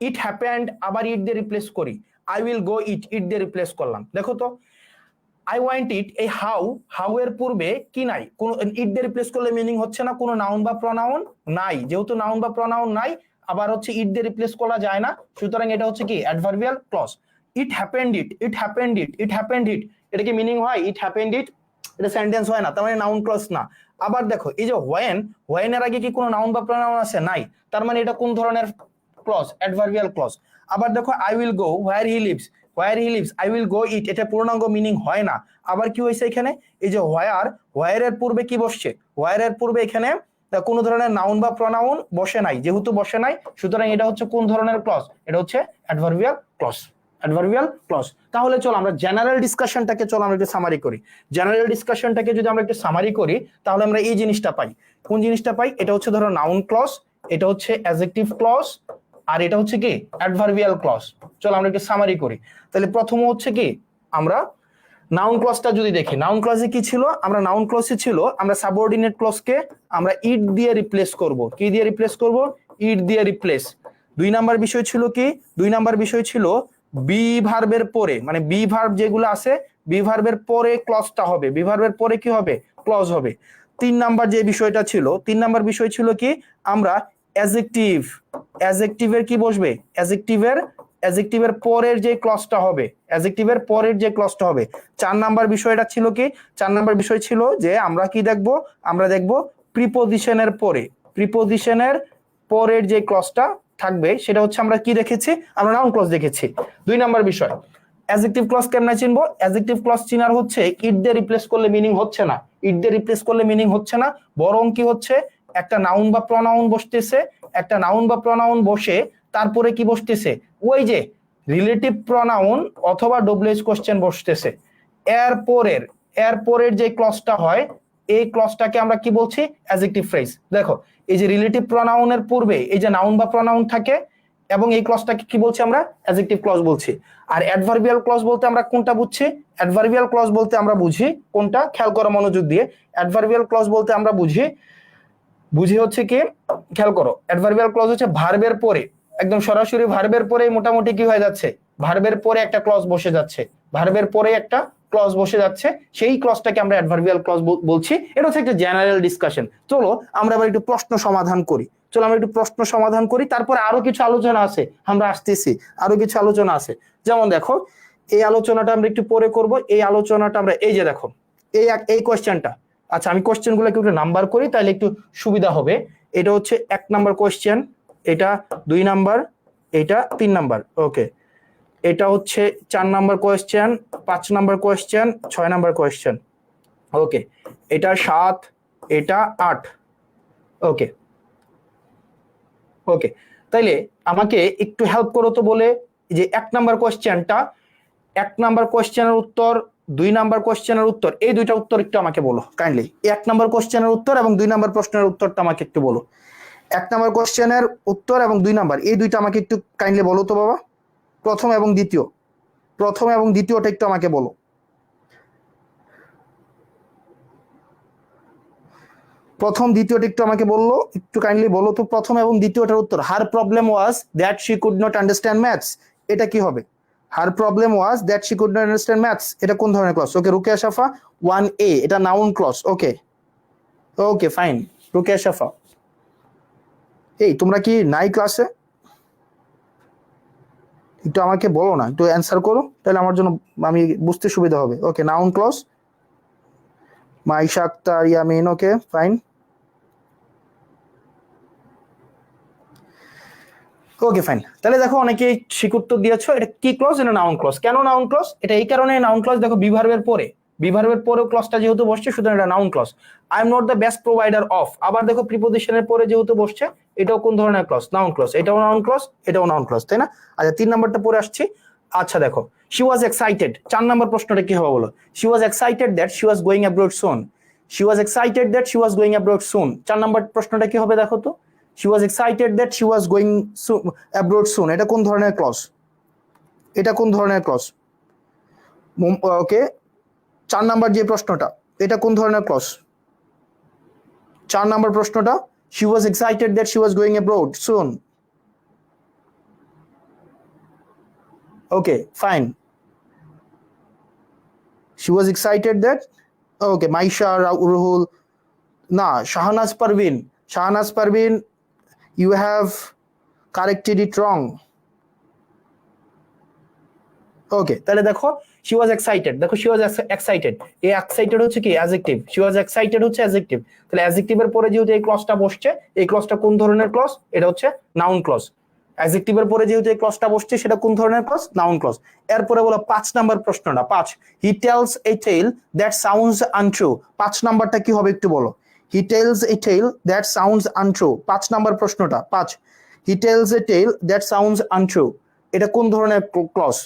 ইট হ্যাপেন্ড, আবার ইট দিয়ে রিপ্লেস করি। I will go it, it দিয়ে রিপ্লেস করলাম। দেখো তো আই ওয়ান্ট ইট, এই হাউ, হাউ এর পূর্বে কি নাই? কোন ইট দিয়ে রিপ্লেস করলে মিনিং হচ্ছে না, কোনো নাউন বা প্রোনাউন নাই, যেহেতু নাউন বা প্রোনাউন নাই, আবার হচ্ছে ইট দিয়ে রিপ্লেস করা যায় না, সুতরাং এটা হচ্ছে কি? Adverbial clause. It happened it, it happened it, it happened it, এটা কি মিনিং হয়? ইট হ্যাপেন্ড ইট, এটা সেন্টেন্স হয় না, তার মানে নাউন ক্লজ না। আবার দেখো এই যে হোয়েন, হোয়েনের আগে কি কোনো নাউন বা প্রোনাউন আছে? নাই, তার মানে এটা কোন ধরনের ক্লজ? Adverbial clause. আবার দেখো I will go where he lives, where he lives, I will go it, এটা পূর্ণাঙ্গ মিনিং হয় না। আবার কি হয়েছে এখানে? এই যে হোয়ার, হোয়ারের পূর্বে কি বসছে? হোয়ারের পূর্বে এখানে কোন ধরনের নাউন বা প্রোনাউন বসে নাই, যেহেতু বসে নাই সুতরাং এটা হচ্ছে কোন ধরনের ক্লজ? এটা হচ্ছে অ্যাডভার্বিয়াল ক্লজ। Adverbial clause. তাহলে চলো আমরা জেনারেল ডিসকাশনটাকে চলো আমরা একটু সামারি করি। জেনারেল ডিসকাশনটাকে যদি আমরা একটু সামারি করি তাহলে আমরা এই জিনিসটা পাই। কোন জিনিসটা পাই? এটা হচ্ছে ধরো নাউন ক্লজ, এটা হচ্ছে অ্যাডজেক্টিভ ক্লজ, আর এটা হচ্ছে কি? Adverbial clause. চলো আমরা একটু সামারি করি। তাহলে প্রথম হচ্ছে কি, আমরা নাউন ক্লজটা যদি দেখি, নাউন ক্লজে কি ছিল? আমরা নাউন ক্লজে ছিল আমরা সাবঅর্ডিনেট ক্লজকে আমরা ইট দিয়ে রিপ্লেস করব। কি দিয়ে রিপ্লেস করব? ইট দিয়ে রিপ্লেস। 2 নাম্বার বিষয় ছিল কি? 2 নাম্বার বিষয় ছিল বি ভার্বের পরে, মানে বি ভার্ব যেগুলো আছে বি ভার্বের পরে ক্লজটা হবে, বি ভার্বের পরে কি হবে? ক্লজ হবে। 3 নাম্বার যে বিষয়টা ছিল, 3 নাম্বার বিষয় ছিল কি? আমরা অ্যাডজেক্টিভ, অ্যাডজেক্টিভের কি বসবে? অ্যাডজেক্টিভের পরের যে ক্লজটা হবে, অ্যাডজেক্টিভের পরের যে ক্লজটা হবে। 4 নাম্বার বিষয়টা ছিল কি? 4 নাম্বার বিষয় ছিল যে আমরা কি দেখব? আমরা দেখব প্রিপোজিশনের পরে, প্রিপোজিশনের পরের যে ক্লজটা থাকবে সেটা হচ্ছে আমরা কি দেখেছি? আমরা নাউন ক্লজ দেখেছি। 2 নাম্বার বিষয় অ্যাডজেক্টিভ ক্লজ কেমনে চিনবো? অ্যাডজেক্টিভ ক্লজ চিনার হচ্ছে ইট দিয়ে রিপ্লেস করলে মিনিং হচ্ছে না, ইট দিয়ে রিপ্লেস করলে মিনিং হচ্ছে না, বরং কি হচ্ছে? একটা নাউন বা প্রনাউন বসতেছে, একটা নাউন বা প্রনাউন বসে তারপরে কি বসতেছে, ওই যে রিলেটিভ প্রনাউন অথবা ডব্লিউএইচ কোশ্চেন বসতেছে। এরপরের যে ক্লজটা হয় এই ক্লজটাকে আমরা কি বলছি, অ্যাডজেক্টিভ ফ্রেজ। দেখো এই যে রিলেটিভ প্রনাউনের পূর্বে এই যে নাউন বা প্রনাউন থাকে এবং এই ক্লজটাকে কি বলছি আমরা, অ্যাডজেক্টিভ ক্লজ বলছি। আর অ্যাডভার্বিয়াল ক্লজ বলতে আমরা কোনটা বুঝছি, অ্যাডভার্বিয়াল ক্লজ বলতে আমরা বুঝি কোনটা, খেয়াল করো মনোযোগ দিয়ে। অ্যাডভার্বিয়াল ক্লজ বলতে আমরা বুঝি হচ্ছে কি, খেয়াল করো, অ্যাডভার্বিয়াল ক্লজ হচ্ছে ভার্বের পরে, একদম সরাসরি ভার্বের পরে মোটামুটি কি হয়ে যাচ্ছে, ভার্বের পরে একটা ক্লজ বসে যাচ্ছে, ভার্বের পরে একটা ক্লজ বসে যাচ্ছে, সেই ক্লজটাকে আমরা অ্যাডভার্বিয়াল ক্লজ বলছি। এটা হচ্ছে একটা জেনারেল ডিসকাশন। চলো আমরা এবার একটু প্রশ্ন সমাধান করি, তারপরে আরো কিছু আলোচনা আছে, আমরা আসতেছি, আরো কিছু আলোচনা আছে। যেমন দেখো এই আলোচনাটা আমরা একটু পরে করব, এই আলোচনাটা আমরা এই যে দেখো এই কোয়েশ্চেনটা, আচ্ছা আমি কোয়েশ্চেন গুলো একটু নাম্বার করি তাহলে একটু সুবিধা হবে। এটা হচ্ছে 1 নাম্বার কোয়েশ্চেন, এটা 2 নাম্বার, এটা 3 নাম্বার, ওকে। এটা হচ্ছে 4 number question, 5 number question, 6 number question, okay. এটা 7, এটা 8, ওকে ওকে। তাইলে আমাকে একটু হেল্প করো তো বলে, যে 1 নাম্বার কোয়েশ্চেনটা, 1 নাম্বার কোয়েশ্চেনের উত্তর, 2 নাম্বার কোয়েশ্চেনের উত্তর, এই দুইটা উত্তর একটু আমাকে বলো কাইন্ডলি। 1 নাম্বার কোয়েশ্চেনের উত্তর এবং 2 নাম্বার প্রশ্নের উত্তরটা আমাকে একটু বলো। 1 নাম্বার কোয়েশ্চেনের উত্তর এবং 2 নাম্বার এই দুইটা আমাকে একটু কাইন্ডলি বলো তো বাবা। প্রথম এবং দ্বিতীয়টা একটু আমাকে বলো। প্রথম দ্বিতীয়টা একটু আমাকে বললো, একটু কাইন্ডলি বলো তো প্রথম এবং দ্বিতীয়টার উত্তর। Her problem was that she could not understand maths, এটা কি হবে? Her problem was that she could not understand maths, এটা কোন ধরনের ক্লজ? ওকে রুকিয়া শাফা 1A, এটা নাউন ক্লজ, ওকে ওকে ফাইন। রুকিয়া শাফা, এই তোমরা কি নাই ক্লাসে? একটু আমাকে বলো না, একটু অ্যান্সার করো তাহলে আমার জন্য, আমি বুঝতে সুবিধা হবে। Okay noun clause, Maisha Akter, Yamin, okay fine, okay fine. তাহলে দেখো অনেকে ঠিক উত্তর দিয়েছো। এটা কি ক্লজ? এটা নাউন ক্লজ। কেন নাউন ক্লজ? এটা এই কারণে নাউন ক্লজ, দেখো বিভার্বের পরে ক্লজটা যেহেতু বসছে সুতরাং এটা noun clause. I am not the best provider of, আবার দেখো প্রিপোজিশনের পরে যেহেতু বসছে, এটাও কোন ধরনের ক্লজ? Noun clause. এটাও নাউন ক্লজ, এটাও নাউন ক্লজ, তাই না? আচ্ছা 3 নাম্বারটা পরে আসছি। আচ্ছা দেখো শি ওয়াজ এক্সাইটেড, 4 নাম্বার প্রশ্নটা কি হবে বলো? She was excited that she was going abroad soon, she was excited that she was going abroad soon. 4 number প্রশ্নটা কি হবে দেখো তো? she was excited that she was going abroad soon, এটা কোন ধরনের ক্লজ? এটা কোন ধরনের ক্লজ? ওকে 4 নাম্বার যে প্রশ্নটা, এটা কোন ধরনের ক্লজ? 4 নাম্বার প্রশ্নটা she was excited that she was going abroad soon, okay fine, she was excited that, okay Maisha, Ruhul, না Shahnaz Parveen, you have corrected it wrong, ওকে। তাহলে দেখো she was excited, দেখো she was excited, এই excited হচ্ছে কি adjective, she was excited হচ্ছে adjective. তাহলে অ্যাডজেক্টিভের পরে যেহেতু এই ক্লজটা বসছে, এই ক্লজটা কোন ধরনের ক্লজ? এটা হচ্ছে নাউন ক্লজ। অ্যাডজেক্টিভের পরে যেহেতু এই ক্লজটা বসছে সেটা কোন ধরনের ক্লজ? Noun clause. এরপরে বলো 5 নাম্বার প্রশ্নটা, 5, he tells a tale that sounds untrue, 5 নাম্বারটা কি হবে একটু বলো। he tells a tale that sounds untrue, 5 number প্রশ্নটা 5, he tells a tale that sounds untrue, এটা কোন ধরনের clause?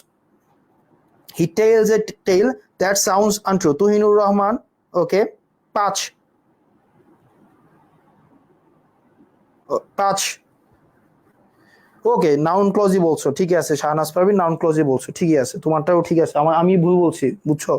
he tells a tale that sounds untrue, Tuhinur Rahman, okay 5, okay noun ক্লজই বলছো, ঠিক আছে। শাহনাজ পারভিন নাউন ক্লজই বলছো, ঠিকই আছে, তোমারটাও ঠিক আছে, আমি ভুল বলছি বুঝছো।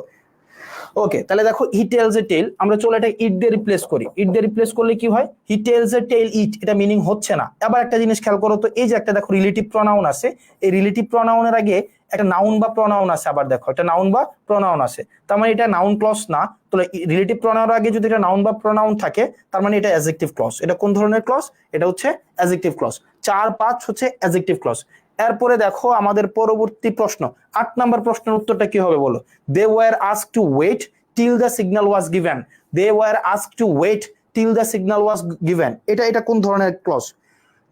ওকে তাহলে দেখো হি টেলস এ টেল, আমরা চলো এটা ইট দিয়ে রিপ্লেস করি। ইট দিয়ে রিপ্লেস করলে কি হয়? হি টেলস এ টেল ইট, এটা মিনিং হচ্ছে না। আবার একটা জিনিস খেয়াল করো তো, এই যে একটা দেখো রিলেটিভ প্রনাউন আছে, এই রিলেটিভ প্রনাউনের আগে একটা নাউন বা প্রনাউন আছে, আবার দেখো একটা নাউন বা প্রনাউন আছে, তার মানে এটা নাউন ক্লজ না। তাহলে রিলেটিভ প্রনাউনের আগে যদি এটা নাউন বা প্রনাউন থাকে তার মানে এটা অ্যাডজেক্টিভ ক্লজ। এটা কোন ধরনের ক্লজ? এটা হচ্ছে অ্যাডজেক্টিভ ক্লজ। 4, 5 হচ্ছে অ্যাডজেক্টিভ ক্লজ। এরপরে দেখো আমাদের পরবর্তী প্রশ্ন 8 নাম্বার প্রশ্নের উত্তরটা কি হবে বলো? They were asked to wait till the signal was given, they were asked to wait till the signal was given, এটা কোন ধরনের clause?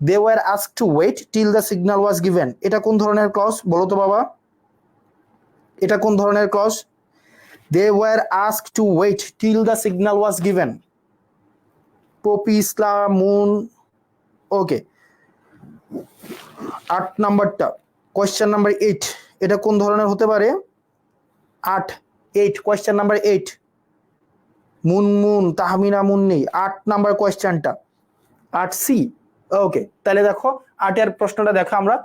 they were asked to wait till the signal was given, এটা কোন ধরনের clause বলো তো বাবা? এটা কোন ধরনের clause? they were asked to wait till the signal was given, Popy Islam Moon. Okay, 8 নাম্বারটা, কোয়েশ্চেন নাম্বার 8, এটা কোন ধরনের হতে পারে? 8 question number 8, Munmun Tahmina Munni, 8 number কোয়েশ্চেনটা, 8C। ওকে, তাহলে দেখো 8 এর প্রশ্নটা দেখো, আমরা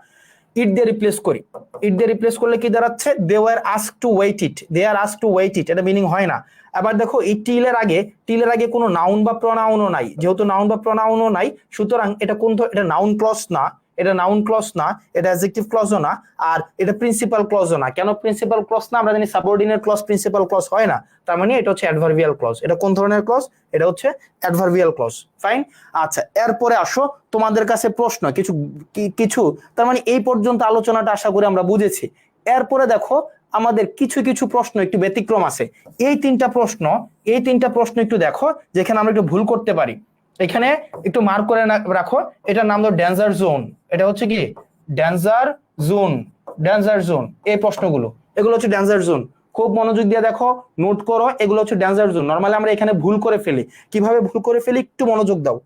ইট দিয়ে রিপ্লেস করি। ইট দিয়ে রিপ্লেস করলে কি দাঁড়াচ্ছে? They were asked to wait it, they are asked to wait it, এটা মিনিং হয় না। আবার দেখো এই টিলের আগে কোনো নাউন বা প্রনাউনও নাই, যেহেতু নাউন বা প্রনাউনও নাই, সুতরাং এটা এটা নাউন ক্লজ না, এটা নাউন ক্লজ না, এটা অ্যাডজেক্টিভ ক্লজও না, আর এটা প্রিন্সিপাল ক্লজও না। কেন প্রিন্সিপাল ক্লজ না? আমরা জানি সাবঅর্ডিনেট ক্লজ প্রিন্সিপাল ক্লজ হয় না, তার মানে এটা হচ্ছে অ্যাডভার্বিয়াল ক্লজ। এটা কোন ধরনের ক্লজ? এটা হচ্ছে অ্যাডভার্বিয়াল ক্লজ। ফাইন। আচ্ছা, এরপরে আসো তোমাদের কাছে প্রশ্ন কিছু, তার মানে এই পর্যন্ত আলোচনাটা আশা করি আমরা বুঝেছি। এরপরে দেখো আমাদের কিছু প্রশ্ন একটু ব্যতিক্রম আছে। এই তিনটা প্রশ্ন একটু দেখো যেখানে আমরা একটু ভুল করতে পারি। এখানে একটু মার্ক করে রাখো, এটার নাম হলো ডেঞ্জার জোন। এটা হচ্ছে কি? Danger zone. এই প্রশ্নগুলো, এগুলো হচ্ছে ডেঞ্জার জোন। খুব মনোযোগ দিয়ে দেখো, নোট করো, এগুলো হচ্ছে ডেঞ্জার জোন। নরমালি আমরা এখানে ভুল করে ফেলি। কিভাবে ভুল করে ফেলি একটু মনোযোগ দাও।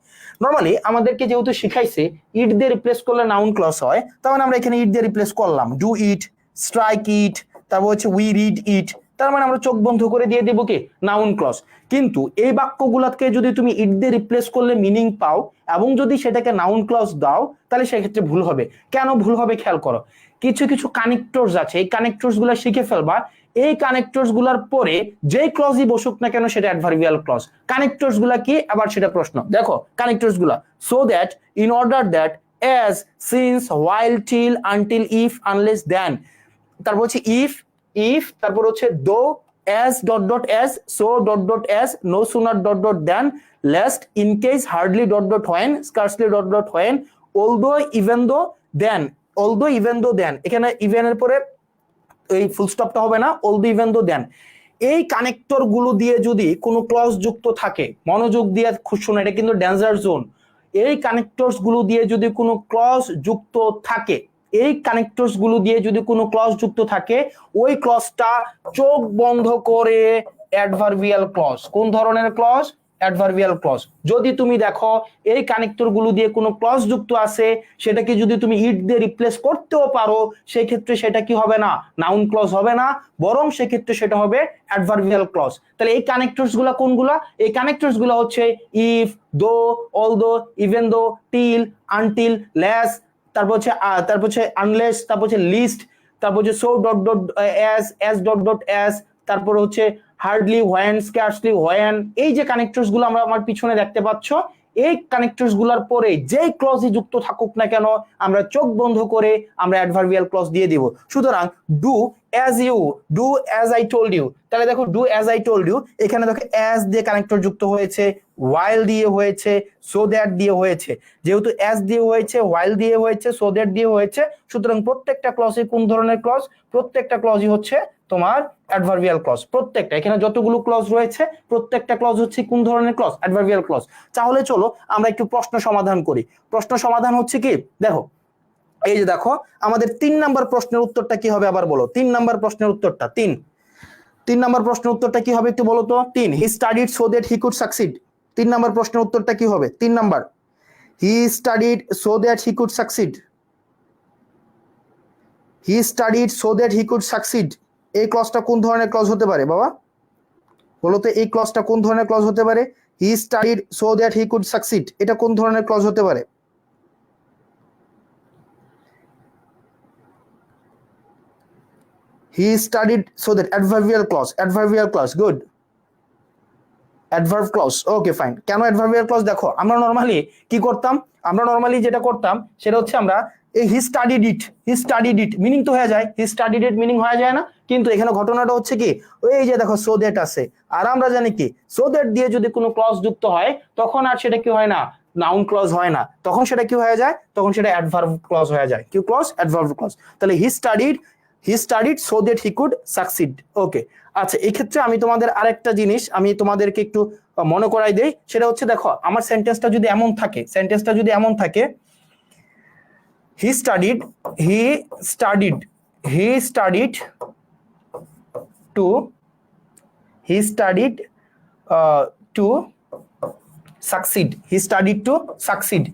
নরমালি আমাদেরকে যেহেতু শিখাইছে ইট দিয়ে রিপ্লেস করলে নাউন ক্লজ হয়, তার মানে আমরা এখানে ইট দিয়ে রিপ্লেস করলাম, ডু ইট, স্ট্রাইক ইট, তারপর হচ্ছে উই রিড ইট, তার মানে আমরা চোখ বন্ধ করে দিয়ে দেবো কি? Noun clause. কিন্তু এই বাক্যগুলোকে যদি তুমি ইট দিয়ে রিপ্লেস করলে মিনিং পাও এবং যদি সেটাকে নাউন ক্লজ দাও, তাহলে সেক্ষেত্রে ভুল হবে। কেন ভুল হবে খেয়াল করো। কিছু কানেক্টরস আছে, এই কানেক্টরস গুলো শিখে ফেলবা। এই কানেক্টরস গুলার পরে যে ক্লজই বসুক না কেন সেটা অ্যাডভার্বিয়াল ক্লজ। কানেক্টরস গুলা কি আবার সেটা প্রশ্ন। দেখো কানেক্টরস গুলা, so that, in order that, as, since, while, till, until, if, unless, then. তারপর হচ্ছে ইফ, তারপর হচ্ছে দো, as dot dot as, so dot dot as, no sooner dot dot than, lest, in case, hardly dot dot when, scarcely dot dot when, although, even though, then, এখানে even এর পরে এই ফুল স্টপটা হবে না, although, even though, then। এই connector গুলো দিয়ে যদি কোনো ক্লজ যুক্ত থাকে, মনোযোগ দিয়ে শুনো, এটা কিন্তু ডেঞ্জার জোন। এই কানেক্টরস গুলো দিয়ে যদি কোনো ক্লজ যুক্ত থাকে, ওই ক্লজটা চোখ বন্ধ করে অ্যাডভার্বিয়াল ক্লজ। কোন ধরনের ক্লজ? Adverbial clause. যদি তুমি দেখো এই কানেক্টর গুলো দিয়ে কোনো ক্লজ যুক্ত আছে, সেটাকে যদি তুমি ইট দিয়ে রিপ্লেস করতেও পারো, সেই ক্ষেত্রে সেটা কি হবে না? নাউন ক্লজ হবে না, বরং সেক্ষেত্রে সেটা হবে অ্যাডভার্বিয়াল ক্লজ। তাহলে এই কানেক্টরস গুলা কোনগুলা? এই কানেক্টরস গুলা হচ্ছে ইফ, দো, অলদো, ইভেন দো, টিল, আনটিল, লেস, তারপর হচ্ছে আনলেস, তারপর হচ্ছে লিস্ট, তারপর হচ্ছে so dot dot S dot dot S, তারপর হচ্ছে হার্ডলি, হোয়েন, স্কার্সলি, হোয়েন। এই যে কানেক্টরস গুলো আমরা আমার পিছনে দেখতে পাচ্ছ, এই কানেক্টরস গুলার পরে যে ক্লজই যুক্ত থাকুক না কেন, আমরা চোখ বন্ধ করে আমরা অ্যাডভার্বিয়াল ক্লজ দিয়ে দিব। সুতরাং do as you, do as I told you. তাহলে দেখো do as I told you, এখানে দেখো অ্যাজ দিয়ে কানেক্টর যুক্ত হয়েছে, while দিয়ে হয়েছে, so that দিয়ে হয়েছে। যেহেতু as দিয়ে হয়েছে, while দিয়ে হয়েছে, so that দিয়ে হয়েছে, সুতরাং প্রত্যেকটা ক্লজই কোন ধরনের ক্লজ? প্রত্যেকটা ক্লজই হচ্ছে তোমার অ্যাডভার্বিয়াল ক্লজ। প্রত্যেকটা, এখানে যতগুলো ক্লজ রয়েছে প্রত্যেকটা ক্লজ হচ্ছে কোন ধরনের ক্লজ? Adverbial clause. তাহলে চলো আমরা একটু প্রশ্ন সমাধান করি। প্রশ্ন সমাধান হচ্ছে কি? দেখো এই যে দেখো আমাদের 3 নাম্বার প্রশ্নের উত্তরটা কি হবে আবার বলো। 3 নাম্বার প্রশ্নের উত্তরটা, 3 নাম্বার প্রশ্নের উত্তরটা কি হবে একটু বলো তো। 3, হি studied so that he could succeed. 3 number প্রশ্নের উত্তরটা কি হবে? 3 number, he studied so that he could succeed. He studied so that he could succeed, এই ক্লজটা কোন ধরনের ক্লজ হতে পারে বাবা? বলো তো এই ক্লজটা কোন ধরনের ক্লজ হতে পারে? হি studied so that he could succeed, এটা কোন ধরনের ক্লজ হতে পারে? He studied so that, adverbial clause, good, adverb clause, okay fine। কেন adverbial clause? দেখো আমরা নরমালি কি করতাম, যেটা করতাম সেটা হচ্ছে আমরা এই হি স্টাডিড ইট মিনিং তো হয়ে যায়, হি স্টাডিড ইট মিনিং হয়ে যায় না? কিন্তু এখানে ঘটনাটা হচ্ছে কি, ওই যে দেখো সো দ্যাট আছে, আর আমরা জানি কি সো দ্যাট দিয়ে যদি কোনো ক্লজ যুক্ত হয় তখন আর সেটা কি হয় না? নাউন ক্লজ হয় না, তখন সেটা কি হয়ে যায়? তখন সেটা অ্যাডভার্ব ক্লজ হয়ে যায়। কি ক্লজ? Adverb clause. তাহলে he studied so that he could succeed. Okay, আচ্ছা এই ক্ষেত্রে আমি তোমাদের আরেকটা জিনিস আমি তোমাদেরকে একটু মনে করাই দেই, সেটা হচ্ছে দেখো আমার সেন্টেন্সটা যদি এমন থাকে, he studied to succeed, he studied to succeed,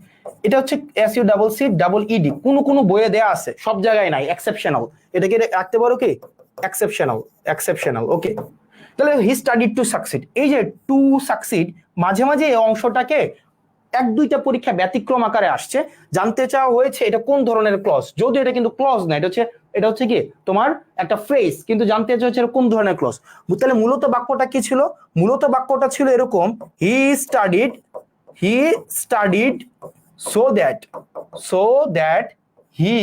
এটা হচ্ছে SU double c double e d, কোনো বইয়ে দেয়া আছে, সব জায়গায় নাই, এক্সেপশনাল, এটাকে রাখতে পারো কি এক্সেপশনাল। ওকে, তাহলে হি স্টাডিড টু সাকসিড, এই যে টু সাকসিড মাঝে মাঝে এই অংশটাকে এক দুইটা পরীক্ষা ব্যতিক্রম আকারে আসছে, জানতে চাওয়া হয়েছে এটা কোন ধরনের ক্লজ, যদিও এটা কিন্তু ক্লজ না, এটা হচ্ছে কি তোমার একটা ফ্রেজ, কিন্তু জানতে চাওয়া হচ্ছে কোন ধরনের ক্লজ। তাহলে মূলত বাক্যটা কি ছিল? মূলত বাক্যটা ছিল এরকম, হি studied so that he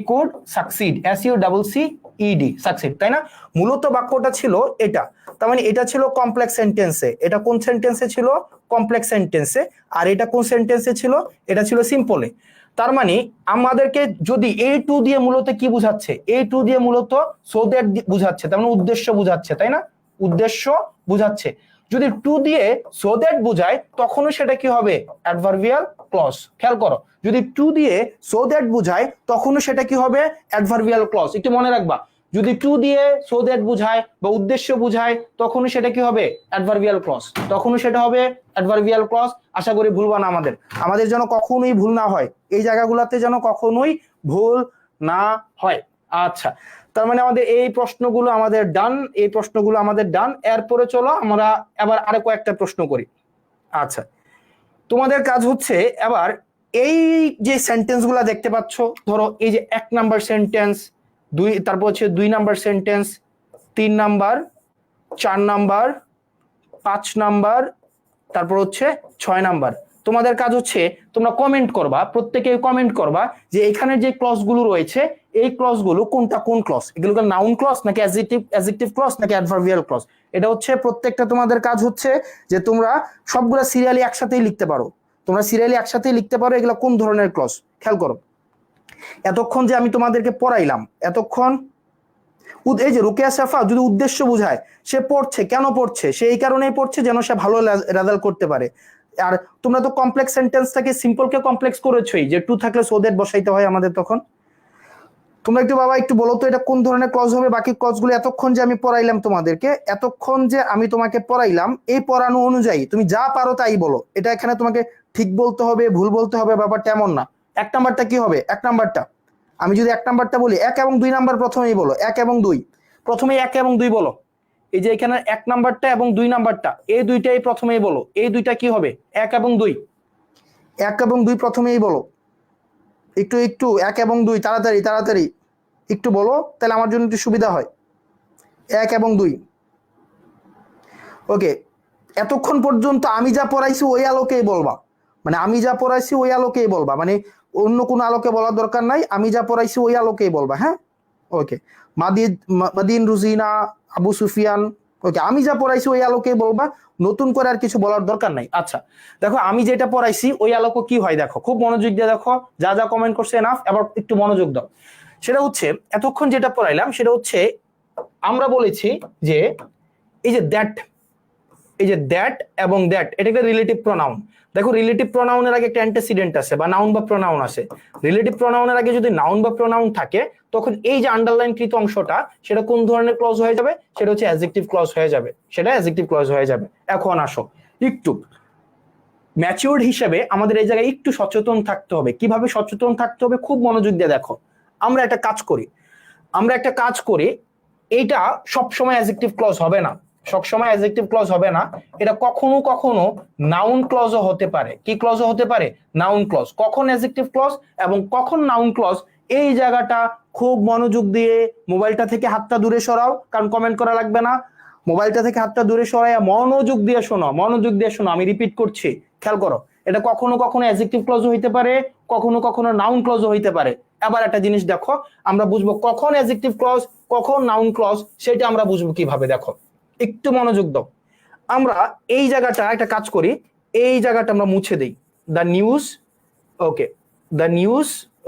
could succeed, SUCCED, succeed, তাই না? মূলত বাক্যটা ছিল এটা, তার মানে এটা ছিল কমপ্লেক্স সেন্টেন্সে, এটা কোন সেন্টেন্সে ছিল? কমপ্লেক্স সেন্টেন্সে। আর এটা কোন সেন্টেন্সে ছিল? এটা ছিল সিম্পলে। তার মানে আমাদেরকে যদি এই টু দিয়ে মূলত কি বুঝাচ্ছে? এই টু দিয়ে মূলত সো দ্যাট বুঝাচ্ছে, তার মানে উদ্দেশ্য বুঝাচ্ছে, তাই না? উদ্দেশ্য বুঝাচ্ছে। যদি টু দিয়ে সো দ্যাট বুঝায় তখনও সেটা কি হবে? Adverbial clause. খেয়াল করো, যদি টু দিয়ে সো দ্যাট বুঝায় তখনও সেটা কি হবে? Adverbial clause. একটু মনে রাখবা, যদি টু দিয়ে সো দ্যাট বুঝায় বা উদ্দেশ্য বুঝায় তখনও সেটা কি হবে? অ্যাডভার্বিয়াল ক্লজ, তখনও সেটা হবে অ্যাডভার্বিয়াল ক্লজ। আশা করি ভুলবা না, আমাদের যেন কখনোই ভুল না হয়, এই জায়গাগুলোতে যেন কখনোই ভুল না হয়। আচ্ছা, তার মানে আমাদের এই প্রশ্নগুলো আমাদের ডান। এরপরে চলো আমরা এবার আরো কয়েকটা প্রশ্ন করি। আচ্ছা, তোমাদের কাজ হচ্ছে এবার এই যে সেন্টেন্স গুলা দেখতে পাচ্ছ, ধরো এই যে 1 নাম্বার সেন্টেন্স, তারপর হচ্ছে 2 number sentence, 3 number, 4 number, 5 number, তারপর হচ্ছে 6 নাম্বার। তোমাদের কাজ হচ্ছে তোমরা কমেন্ট করবা, প্রত্যেকে কমেন্ট করবা যে এখানে যে ক্লজ গুলো রয়েছে এই ক্লজ গুলো কোনটা কোন ক্লজ, এগুলোকে নাউন ক্লজ নাকি অ্যাডজেক্টিভ ক্লজ নাকি অ্যাডভার্বিয়াল ক্লজ। এটা হচ্ছে প্রত্যেকটা তোমাদের কাজ হচ্ছে যে তোমরা সবগুলা সিরিয়ালি একসাথেই লিখতে পারো, এগুলো কোন ধরনের ক্লজ। খেয়াল করো, এতক্ষণ যে আমি তোমাদেরকে পড়াইলাম, এতক্ষণ এই যে রুকিয়া সাফা যদি উদ্দেশ্য বুঝায়, সে পড়ছে, কেন পড়ছে? সে এই কারণেই পড়ছে যেন সে ভালো রেজাল্ট করতে পারে। আর তোমরা তো কমপ্লেক্স সেন্টেন্সটাকে সিম্পলকে কমপ্লেক্স করেছই, যে টু থাকলে সো দ্যাট বসাইতে হয় আমাদের। তখন তোমরা একটু বাবা একটু বলো তো এটা কোন ধরনের ক্লজ হবে? বাকি ক্লজগুলো এতক্ষণ যে আমি পড়াইলাম তোমাদেরকে, তোমাকে পড়াইলাম, এই পড়ানো অনুযায়ী তুমি যা পারো তাই বলো। এটা এখানে তোমাকে ঠিক বলতে হবে, ভুল বলতে হবে, ব্যাপারটা এমন না। 1 নাম্বারটা কি হবে? 1 নাম্বারটা আমি যদি 1 নাম্বারটা বলি, 1 এবং 2 নাম্বার প্রথমেই বলো, 1 এবং 2 প্রথমেই 1 এবং 2 বলো। এই যে এখানে 1 নাম্বারটা এবং 2 নাম্বারটা, এই দুইটাই প্রথমেই বলো। এই দুইটা কি হবে? 1 এবং 2, 1 এবং 2 প্রথমেই বলো। একটু 1 এবং 2 তাড়াতাড়ি একটু বলো, তাহলে আমার জন্য একটু সুবিধা হয়। 1 এবং 2, ওকে। এতক্ষণ পর্যন্ত আমি যা পড়াইছি ওই আলোকেই বলবা, মানে অন্য কোনো আলোকে বলার দরকার নাই, আমি যা পড়াইছি ওই আলোকেই বলবা। হ্যাঁ, ওকে। মাদিন, রুজিনা, আবু সুফিয়ান, ওকে, আমি যা পড়াইছি ওই আলোকেই বলবা, নতুন করে আর কিছু বলার দরকার নাই। আচ্ছা দেখো, আমি যেটা পড়াইছি ওই আলোকে কি হয় দেখো, খুব মনোযোগ দিয়ে দেখো, যা যা কমেন্ট করছে এনাফ, এবার একটু মনোযোগ দাও। সেটা হচ্ছে এতক্ষণ যেটা পড়াইলাম সেটা হচ্ছে আমরা বলেছি যে এই যে দ্যাট এবং দ্যাট, এটা একটা রিলেটিভ প্রোনাউন। দেখো, রিলেটিভ প্রোনাউনের আগে একটা অ্যান্টিসিডেন্ট আছে বা নাউন বা প্রোনাউন আছে। রিলেটিভ প্রোনাউনের আগে যদি নাউন বা প্রোনাউন থাকে তখন এই যে আন্ডারলাইন কৃত অংশটা সেটা কোন ধরনের ক্লজ হয়ে যাবে? সেটা হচ্ছে অ্যাডজেক্টিভ ক্লজ হয়ে যাবে। এখন আসো, একটু ম্যাচিউরড হিসেবে আমাদের এই জায়গায় একটু সচেতন থাকতে হবে। কিভাবে সচেতন থাকতে হবে? খুব মনোযোগ দিয়ে দেখো। আমরা একটা কাজ করি, এইটা সবসময় অ্যাডজেক্টিভ ক্লজ হবে না, এটা কখনো নাউন ক্লজও হতে পারে। কি ক্লজও হতে পারে? Noun clause. কখন অ্যাডজেক্টিভ ক্লজ এবং কখন নাউন ক্লজ, এই জায়গাটা খুব মনোযোগ দিয়ে মোবাইলটা থেকে হাতটা দূরে সরাও, কারণ কমেন্ট করা লাগবে না। মোবাইলটা থেকে হাতটা দূরে সরাইয়া মনোযোগ দিয়ে শোনো, আমি রিপিট করছি, খেয়াল করো। এটা কখনো অ্যাডজেক্টিভ ক্লজও হইতে পারে, কখনো নাউন ক্লজও হইতে পারে। আবার একটা জিনিস দেখো, আমরা বুঝবো কখন অ্যাডজেক্টিভ ক্লজ কখন নাউন ক্লজ, সেটা আমরা বুঝবো কিভাবে। দেখো, একটু মনোযোগ দাও। আমরা এই জায়গাটা একটা কাজ করি, এই জায়গাটা আমরা মুছে দেই, দ্য নিউজ,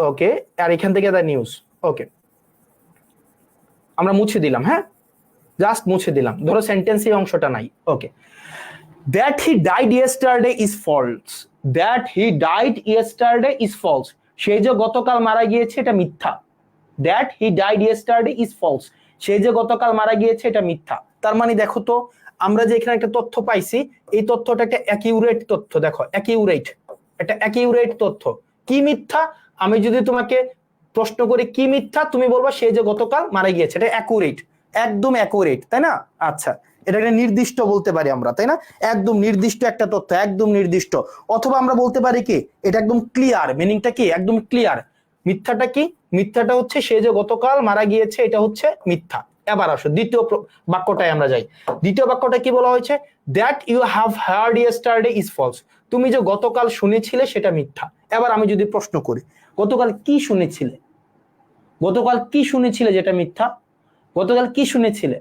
ওকে, আর এখান থেকে দ্য নিউজ, ওকে, আমরা মুছে দিলাম। হ্যাঁ, জাস্ট মুছে দিলাম, ধরো সেন্টেন্স এই অংশটা নাই। Okay, that he died yesterday is false, সে যে গতকাল মারা গিয়েছে এটা মিথ্যা। That he died yesterday is false, সে যে গতকাল মারা গিয়েছে এটা মিথ্যা। তার মানে দেখো তো, আমরা যে এখানে একটা তথ্য পাইছি, এই তথ্যটা একটা অ্যাকিউরেট তথ্য। দেখো অ্যাকিউরেট, একটা অ্যাকিউরেট তথ্য। কি মিথ্যা? আমি যদি তোমাকে প্রশ্ন করি কি মিথ্যা, তুমি বলবা সে যে গতকাল মারা গিয়েছে, এটা অ্যাকুরেট, একদম অ্যাকুরেট, তাই না? আচ্ছা, এটা একটা নির্দিষ্ট বলতে পারি আমরা, তাই না? একদম নির্দিষ্ট একটা তথ্য, একদম নির্দিষ্ট। অথবা আমরা বলতে পারি কি এটা একদম ক্লিয়ার। মিনিংটা কি? একদম ক্লিয়ার। মিথ্যাটা কি? মিথ্যাটা হচ্ছে সে যে গতকাল মারা গিয়েছে, এটা হচ্ছে মিথ্যা। এবার আসো দ্বিতীয় বাক্যটায় আমরা যাই। দ্বিতীয় বাক্যটা কি বলা হয়েছে? That you have heard yesterday is false. তুমি যে গতকাল শুনেছিলে সেটা মিথ্যা। এবার আমি যদি প্রশ্ন করি গতকাল কি শুনেছিলে, গতকাল কি শুনেছিলে যেটা মিথ্যা? গতকাল কি শুনেছিলে?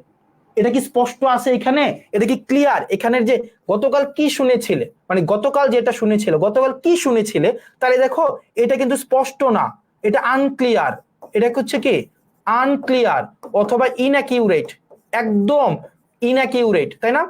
এটা কি স্পষ্ট আছে এখানে? এটা কি ক্লিয়ার? এখানের যে গতকাল কি শুনেছিলে, মানে গতকাল যেটা শুনেছিলে, গতকাল কি শুনেছিলে, তাহলে দেখো এটা কিন্তু স্পষ্ট না, এটা আনক্লিয়ার। এটা হচ্ছে কি আনক্লিয়ার অথবা ইনঅ্যাকিউরেট, একদম ইনঅ্যাকিউরেট, তাই না?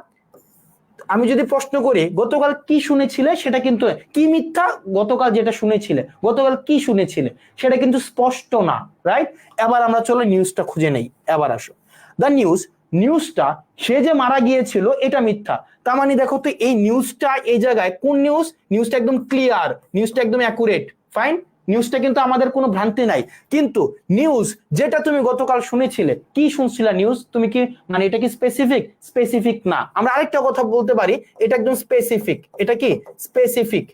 আমি যদি প্রশ্ন করি গতকাল কি শুনেছিলে, সেটা কিন্তু কি মিথ্যা? গতকাল যেটা শুনেছিলে, গতকাল কি শুনেছিলে, সেটা কিন্তু স্পষ্ট না, রাইট? এবার আমরা চলো নিউজটা খুঁজে নেই। এবার আসো দ্য নিউজ, নিউজটা সে যে মারা গিয়েছিল এটা মিথ্যা। তার মানে দেখো তো এই নিউজটা এই জায়গায় কোন নিউজ? নিউজটা একদম ক্লিয়ার, নিউজটা একদম অ্যাকুরেট, ফাইন। নিউজটা কিন্তু আমাদের কোনো ভ্রান্তি নাই। কিন্তু নিউজ যেটা তুমি গতকাল শুনেছিলে, কি শুনছিলা নিউজ তুমি? কি মানে এটা কি স্পেসিফিক? স্পেসিফিক না। আমরা আরেকটা কথা বলতে পারি, এটা একদম স্পেসিফিক। এটা কি স্পেসিফিক?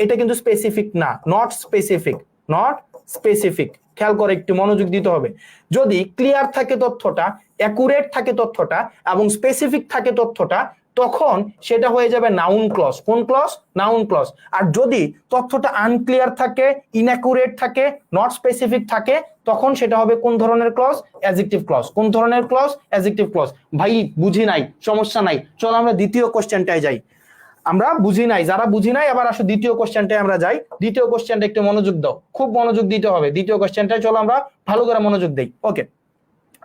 এটা কিন্তু স্পেসিফিক না, নট স্পেসিফিক, নট স্পেসিফিক। খেয়াল করে একটু মনোযোগ দিতে হবে। যদি ক্লিয়ার থাকে তথ্যটা, অ্যাকুরেট থাকে তথ্যটা এবং স্পেসিফিক থাকে তথ্যটা, তখন সেটা হয়ে যাবে নাউন ক্লজ। কোন ক্লজ? Noun clause. আর যদি তথ্যটা আনক্লিয়ার থাকে, ইনঅ্যাকুরেট থাকে, নট স্পেসিফিক থাকে, তখন সেটা হবে কোন ধরনের ক্লজ? Adjective clause. কোন ধরনের ক্লজ? Adjective clause. ভাই বুঝি নাই, সমস্যা নাই, চলো আমরা দ্বিতীয় কোশ্চেনটায় যাই। আমরা বুঝি নাই, যারা বুঝি নাই এবার আসো দ্বিতীয় কোশ্চেনটায় আমরা যাই। দ্বিতীয় কোশ্চেনটা একটু মনোযোগ দাও, খুব মনোযোগ দিতে হবে দ্বিতীয় কোশ্চেনটায়। চলো আমরা ভালো করে মনোযোগ দেই। ওকে,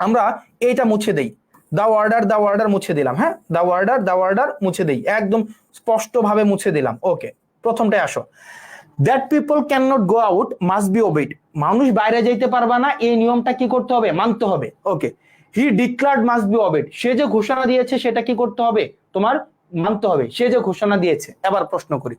আমরা এইটা মুছে দেই, দা ওয়ার্ডার মুছে দিলাম। হ্যাঁ, দা ওয়ার্ডার মুছে দেই, একদম স্পষ্ট ভাবে মুছে দিলাম। ওকে, প্রথমটায় আসো। That people can not go out must be obeyed. মানুষ বাইরে যাইতে পারবে না, এই নিয়মটা কি করতে হবে? মানতে হবে। ওকে, হি ডিক্লার্ড মাস্ট বি ওবেড। সে যে ঘোষণা দিয়েছে সেটা কি করতে হবে? তোমার মানতে হবে। সে যে ঘোষণা দিয়েছে। এবার প্রশ্ন করি,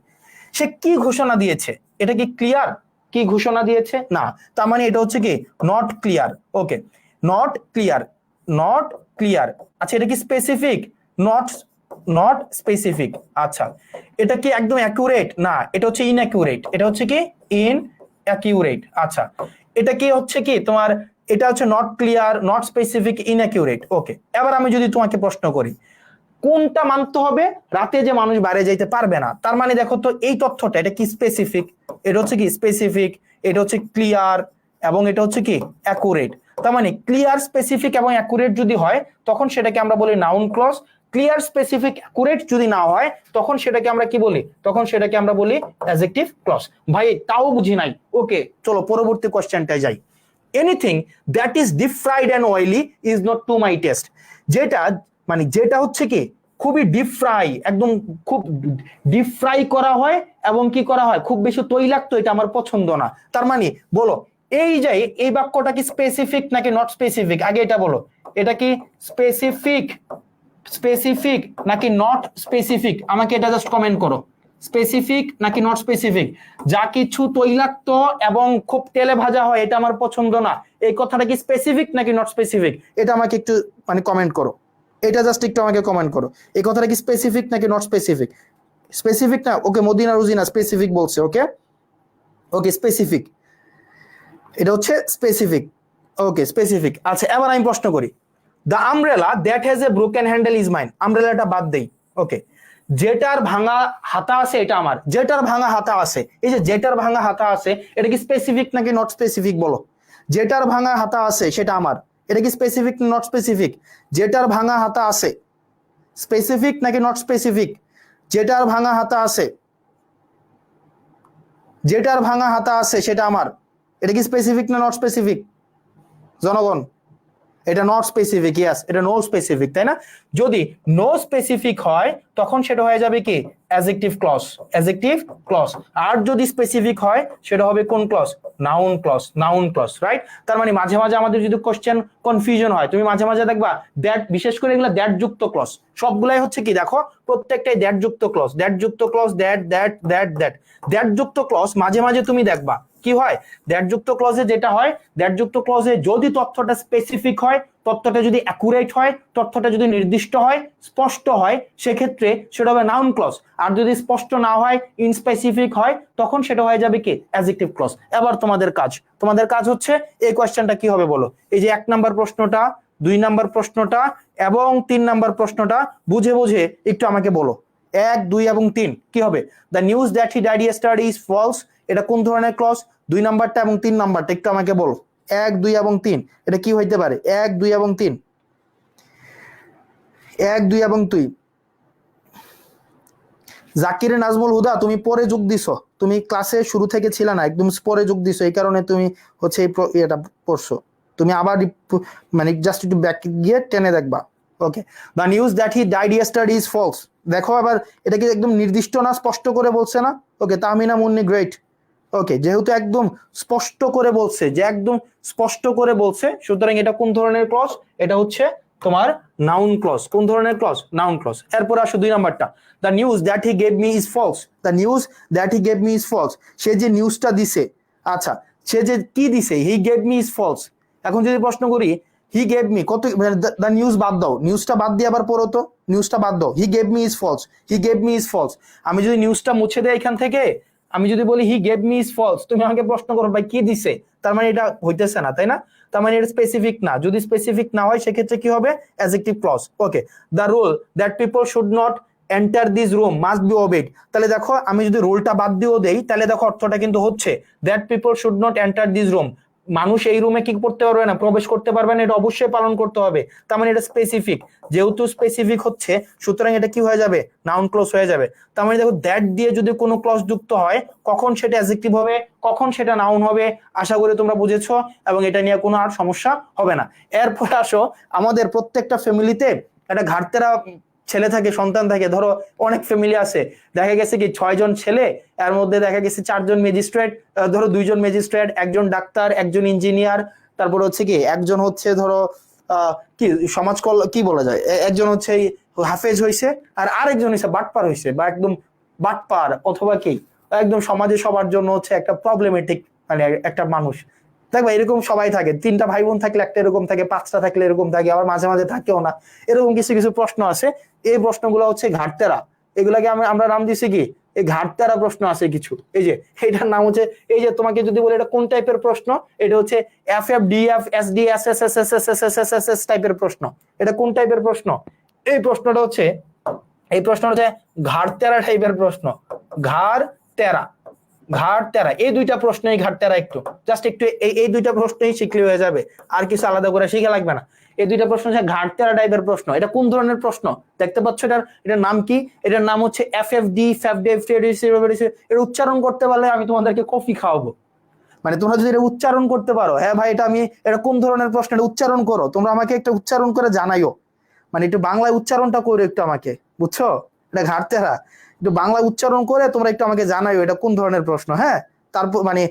সে কি ঘোষণা দিয়েছে? এটা কি ক্লিয়ার? কি ঘোষণা দিয়েছে? না। তার মানে এটা হচ্ছে কি not clear. Okay, not clear, not clear. আচ্ছা, এটা কি স্পেসিফিক? Not, not specific. আচ্ছা, এটা কি একদম অ্যাকুরেট? না, এটা হচ্ছে ইনঅ্যাকুরেট। এটা হচ্ছে কি ইনঅ্যাকুরেট। আচ্ছা, এটা কি হচ্ছে কি তোমার, এটা হচ্ছে নট ক্লিয়ার, নট স্পেসিফিক, ইনঅ্যাকুরেট। ওকে, এবার আমি যদি তোমাকে প্রশ্ন করি কোনটা মানতে হবে? রাতে যে মানুষ বাইরে যাইতে পারবে না। তার মানে দেখো তো এই তথ্যটা, এটা কি স্পেসিফিক? এটা হচ্ছে কি স্পেসিফিক, এটা হচ্ছে ক্লিয়ার এবং এটা হচ্ছে কি অ্যাকুরেট। তার মানে ক্লিয়ার, স্পেসিফিক এবং অ্যাকুরেট যদি হয় তখন সেটাকে আমরা বলি noun clause. Clear, specific, accurate যদি না হয় তখন সেটাকে আমরা কি বলি? তখন সেটাকে আমরা বলি অ্যাডজেক্টিভ ক্লজ। ভাই তাও বুঝি নাই। ওকে, চলো পরবর্তী কোশ্চেনটায় যাই। Anything that is deep fried and oily is not to my test. যেটা মানে যেটা হচ্ছে কি খুবই ডিপ ফ্রাই, একদম খুব ডিপ ফ্রাই করা হয় এবং কি করা হয় খুব বেশি তৈলাক্ত, এটা আমার পছন্দ না। তার মানে বলো এই যে এই বাক্যটা কি স্পেসিফিক নাকি নট স্পেসিফিক? আগে এটা বলো, এটা কি স্পেসিফিক, স্পেসিফিক নাকি নট স্পেসিফিক? আমাকে এটা জাস্ট কমেন্ট করো, স্পেসিফিক নাকি নট স্পেসিফিক। যা কিছু তৈলাক্ত এবং খুব তেলে ভাজা হয় এটা আমার পছন্দ না, এই কথাটা কি স্পেসিফিক নাকি নট স্পেসিফিক? এটা আমাকে একটু মানে কমেন্ট করো, এটা জাস্ট একটু আমাকে কমেন্ট করো। এই কথাটা কি স্পেসিফিক নাকি নট স্পেসিফিক? স্পেসিফিক না? ওকে, মদিনা রুজিনা স্পেসিফিক বলছে। ওকে, ওকে স্পেসিফিক, এটা হচ্ছে স্পেসিফিক। ওকে স্পেসিফিক। আচ্ছা, এবার আমি প্রশ্ন করি, the umbrella that has a broken handle is mine. আমব্রেলাটা বাদ দেই। ওকে, যেটার ভাঙা হাতা আছে এটা আমার। যেটার ভাঙা হাতা আছে, এই যে যেটার ভাঙা হাতা আছে, এটা কি স্পেসিফিক নাকি নট স্পেসিফিক বলো? যেটার ভাঙা হাতা আছে সেটা আমার, এটা কি স্পেসিফিক নট স্পেসিফিক? যেটার ভাঙা হাতা আছে স্পেসিফিক নাকি নট স্পেসিফিক? যেটার ভাঙা হাতা আছে, যেটার ভাঙা হাতা আছে সেটা আমার, এটা কি স্পেসিফিক না নট স্পেসিফিক? জনগণ এটা নট স্পেসিফিক, ইয়েস এটা নো স্পেসিফিক, তাই না? যদি নো স্পেসিফিক হয় তখন সেটা হয়ে যাবে কি অ্যাডজেক্টিভ ক্লজ, অ্যাডজেক্টিভ ক্লজ। আর যদি স্পেসিফিক হয় সেটা হবে কোন clause? Noun clause, noun clause, right? তার মানে মাঝে মাঝে আমাদের যদি কোশ্চেন কনফিউশন হয়, তুমি মাঝে মাঝে দেখবা দ্যাট, বিশেষ করে এগুলো দ্যাট যুক্ত ক্লজ, সবগুলাই হচ্ছে কি দেখো প্রত্যেকটাই দ্যাট যুক্ত ক্লজ, দ্যাট যুক্ত clause, that that that that that যুক্ত ক্লজ মাঝে মাঝে তুমি দেখবা কি হয়, দ্যাট যুক্ত ক্লজে যেটা হয়, দ্যাট যুক্ত ক্লজে যদি তথ্যটা স্পেসিফিক হয়, তথ্যটা যদি অ্যাকুরেট হয়, তথ্যটা যদি নির্দিষ্ট হয়, স্পষ্ট হয়, সেক্ষেত্রে সেটা হবে নাউন ক্লজ। আর যদি স্পষ্ট না হয়, ইনস্পেসিফিক হয়, তখন সেটা হয়ে যাবে কি অ্যাডজেক্টিভ ক্লজ। এবার তোমাদের কাজ হচ্ছে এই কোয়েশ্চেনটা কি হবে বলো। এই যে 1 নাম্বার প্রশ্নটা, 2 নাম্বার প্রশ্নটা এবং 3 নাম্বার প্রশ্নটা বুঝে বুঝে একটু আমাকে বলো। 1, 2 এবং 3 কি হবে? The news that he died yesterday is false, এটা কোন ধরনের ক্লজ? 2 নাম্বারটা এবং 3 নাম্বারটা একটু আমাকে বলো। 1, 2 এবং 3 এটা কি হইতে পারে? 1, 2 এবং 3, 1, 2 এবং 3। জাকির নাজমুল হুদা তুমি পরে যোগ দিছো, তুমি ক্লাসে শুরু থেকে ছিল না, একদম পরে যোগ দিছো, এই কারণে তুমি হচ্ছে এটা পড়ছো। তুমি আবার মানে জাস্ট একটু ব্যাক গিয়ে টেনে দেখবা। Okay, the news that he died yesterday is false, দেখো আবার এটা কি একদম নির্দিষ্ট না, স্পষ্ট করে বলছে না? ওকে, তাহমিনা মুন্নি গ্রেট। ওকে, যেহেতু একদম স্পষ্ট করে বলছে, যে একদম স্পষ্ট করে বলছে, সুতরাং এটা কোন ধরনের ক্লজ? এটা হচ্ছে তোমার নাউন ক্লজ। কোন ধরনের ক্লজ? Noun clause. এরপর আসো 2 নাম্বারটা, the news that he gave me is false, the news that he gave me is false, সে যে নিউজটা দিছে, আচ্ছা সে যে কি দিছে, he gave me is false. এখন যদি প্রশ্ন করি হি গেভ মি, কত দ্য নিউজ বাদ দাও, নিউজটা বাদ দিয়ে আবার পড়ো তো, নিউজটা বাদ দাও, he gave me is false, he gave me is false. আমি যদি নিউজটা মুছে দেই এখান থেকে, আমি যদি বলি he gave me is false, তুমি আমাকে প্রশ্ন করো ভাই কি দিছে, তার মানে এটা হইতেছে না, তাই না? তার মানে এটা স্পেসিফিক না। যদি স্পেসিফিক না হয় সেক্ষেত্রে কি হবে? Adjective clause. Okay, the rule that people should not enter this room must be obeyed, তাহলে দেখো আমি যদি রুলটা বাদ দিয়েও দেই, তাহলে দেখো অর্থটা কিন্তু হচ্ছে that people should not enter this room, মানুষ এই রুমে কি করতে পারবে না, প্রবেশ করতে পারবে না, এটা অবশ্যই পালন করতে হবে। তার মানে এটা স্পেসিফিক, যেহেতু স্পেসিফিক হচ্ছে সুতরাং এটা কি হয়ে যাবে? নাউন ক্লজ হয়ে যাবে। তার মানে দেখো দ্যাট দিয়ে যদি কোনো ক্লজ যুক্ত হয়, কখন সেটা অ্যাডজেক্টিভ হবে, কখন সেটা নাউন হবে, আশা করি তোমরা বুঝেছো এবং এটা নিয়ে কোনো আর সমস্যা হবে না। এরপর আসো, আমাদের প্রত্যেকটা ফ্যামিলিতে একটা ঘাটতেরা ছেলে থাকে, সন্তান থাকে। ধরো অনেক ফ্যামিলি আছে, দেখা গেছে কি 6 জন ছেলে, এর মধ্যে দেখা গেছে 4 জন ম্যাজিস্ট্রেট, ধরো 2 জন ম্যাজিস্ট্রেট, একজন ডাক্তার, একজন ইঞ্জিনিয়ার, তারপর হচ্ছে কি একজন হচ্ছে ধরো কি সমাজ কি বলা যায়, একজন হচ্ছে হাফেজ হইছে, আর আরেকজন হইছে বাটপার হইছে, বা একদম বাটপার, অথবা কি একদম সমাজে সবার জন্য হচ্ছে একটা প্রবলেমেটিক মানে একটা মানুষ। দেখবা এরকম সবাই থাকে, 3টা ভাই বোন থাকলে একটা এরকম থাকে, 5টা থাকলে এরকম থাকে, আবার মাঝে মাঝে থাকেও না। এরকম কিছু কিছু প্রশ্ন আছে, এই প্রশ্নগুলো হচ্ছে ঘাটতেরা, এগুলাকে আমরা নাম দিছি কি এই ঘাটতেরা প্রশ্ন আছে কিছু। এই যে এটার নাম হচ্ছে, এই যে তোমাকে যদি বলে এটা কোন টাইপের প্রশ্ন, এটা হচ্ছে FFDF SD SSSSSSSSS টাইপের প্রশ্ন। এটা কোন টাইপের প্রশ্ন? এই প্রশ্নটা হচ্ছে, এই প্রশ্নটা হচ্ছে ঘাটতেরা টাইপের প্রশ্ন। ঘাড় তেরা, এই 2টা প্রশ্নই ঘাড়তেরা। একটু জাস্ট একটু এই 2টা প্রশ্নই শিখলে হয়ে যাবে, আর কিছু আলাদা করে শিখা লাগবে না। এই 2টা প্রশ্ন হচ্ছে ঘাড়তেরা টাইপের প্রশ্ন। এটা কোন ধরনের প্রশ্ন দেখতে পাচ্ছ? এটার নাম কি? এটার নাম হচ্ছে FFD এর উচ্চারণ করতে পারলে আমি তোমাদেরকে কফি খাওয়াবো। মানে তোমরা যদি এটা উচ্চারণ করতে পারো, হ্যাঁ ভাই এটা কোন ধরনের প্রশ্ন, এটা উচ্চারণ করো, তোমরা আমাকে একটা উচ্চারণ করে জানাইও, মানে একটু বাংলায় উচ্চারণটা করো একটু আমাকে, বুঝছো? এটা ঘাটতেরা, একটু বাংলা উচ্চারণ করে তোমরা একটু আমাকে জানাইও এটা কোন ধরনের প্রশ্ন। হ্যাঁ, তারপর মানে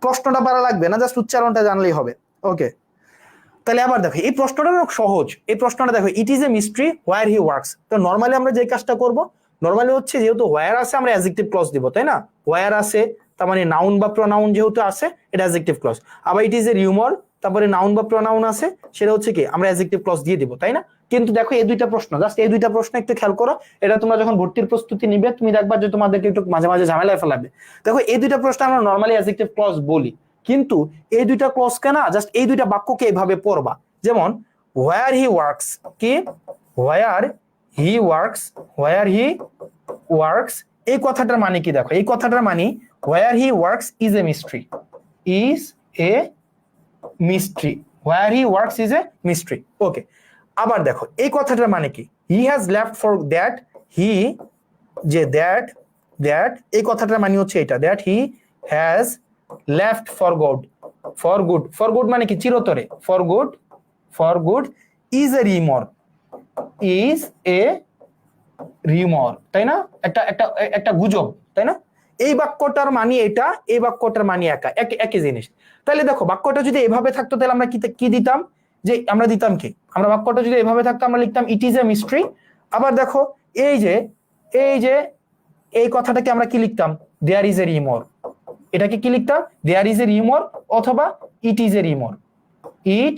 প্রশ্নটা পারা লাগবে না, জাস্ট উচ্চারণটা জানলেই হবে। ওকে, তাহলে আবার দেখো এই প্রশ্নটা অনেক সহজ। এই প্রশ্নটা দেখো, ইট is a mystery where he works. তো নর্মালি আমরা যে কাজটা করব, নর্মালি হচ্ছে যেহেতু হোয়ার আছে আমরা অ্যাডজেক্টিভ ক্লজ দিব, তাই না? হোয়ার আছে তার মানে নাউন বা প্রোনাউন যেহেতু আছে এটা অ্যাডজেক্টিভ ক্লজ। আবার ইট ইজ এ রিউমার, তারপরে নাউন বা প্রোনাউন আছে, সেটা হচ্ছে কি আমরা অ্যাডজেক্টিভ ক্লজ দিয়ে দিব, তাই না? কিন্তু দেখো এই 2টা প্রশ্ন, জাস্ট এই 2টা প্রশ্ন একটু খেয়াল করো, এটা তোমরা যখন ভর্তির প্রস্তুতি নিবে তুমি দেখবা যে তোমাদেরকে একটু মাঝে মাঝে ঝামেলায় ফেলাবে। দেখো এই 2টা প্রশ্ন আমরা নর্মালি অ্যাডজেক্টিভ ক্লজ বলি, কিন্তু এই 2টা ক্লজকে না জাস্ট এই 2টা বাক্যকে এইভাবে পড়বা। যেমন where he works, কি where he works এই কথাটার মানে কি দেখো, এই কথাটার মানে where he works is a mystery, where he works is a mystery. ওকে, আবার দেখো এই কথাটার মানে কি, he has left for that, যে that এই কথাটার মানে হচ্ছে এটা, that he has left for good মানে কি চিরতরে, for for good is a rumour, is a rumour, তাই না? একটা একটা একটা গুজব, তাই না? এই বাক্যটার মানে এটা, এই বাক্যটার মানে একই জিনিস। তাহলে দেখো বাক্যটা যদি এভাবে থাকতো তাহলে আমরা কি দিতাম, যে আমরা দিতাম কি, আমরা বাক্যটা যদি এভাবে থাকতো আমরা লিখতাম ইট ইজ এ মিস্ট্রি। আবার দেখো এই যে এই যে এই কথাটাকে আমরা কি লিখতাম, দেয়ার ইজ এ রিউমর, এটাকে কি লিখতাম, দেয়ার ইজ এ রিউমর অথবা it is a rumour, it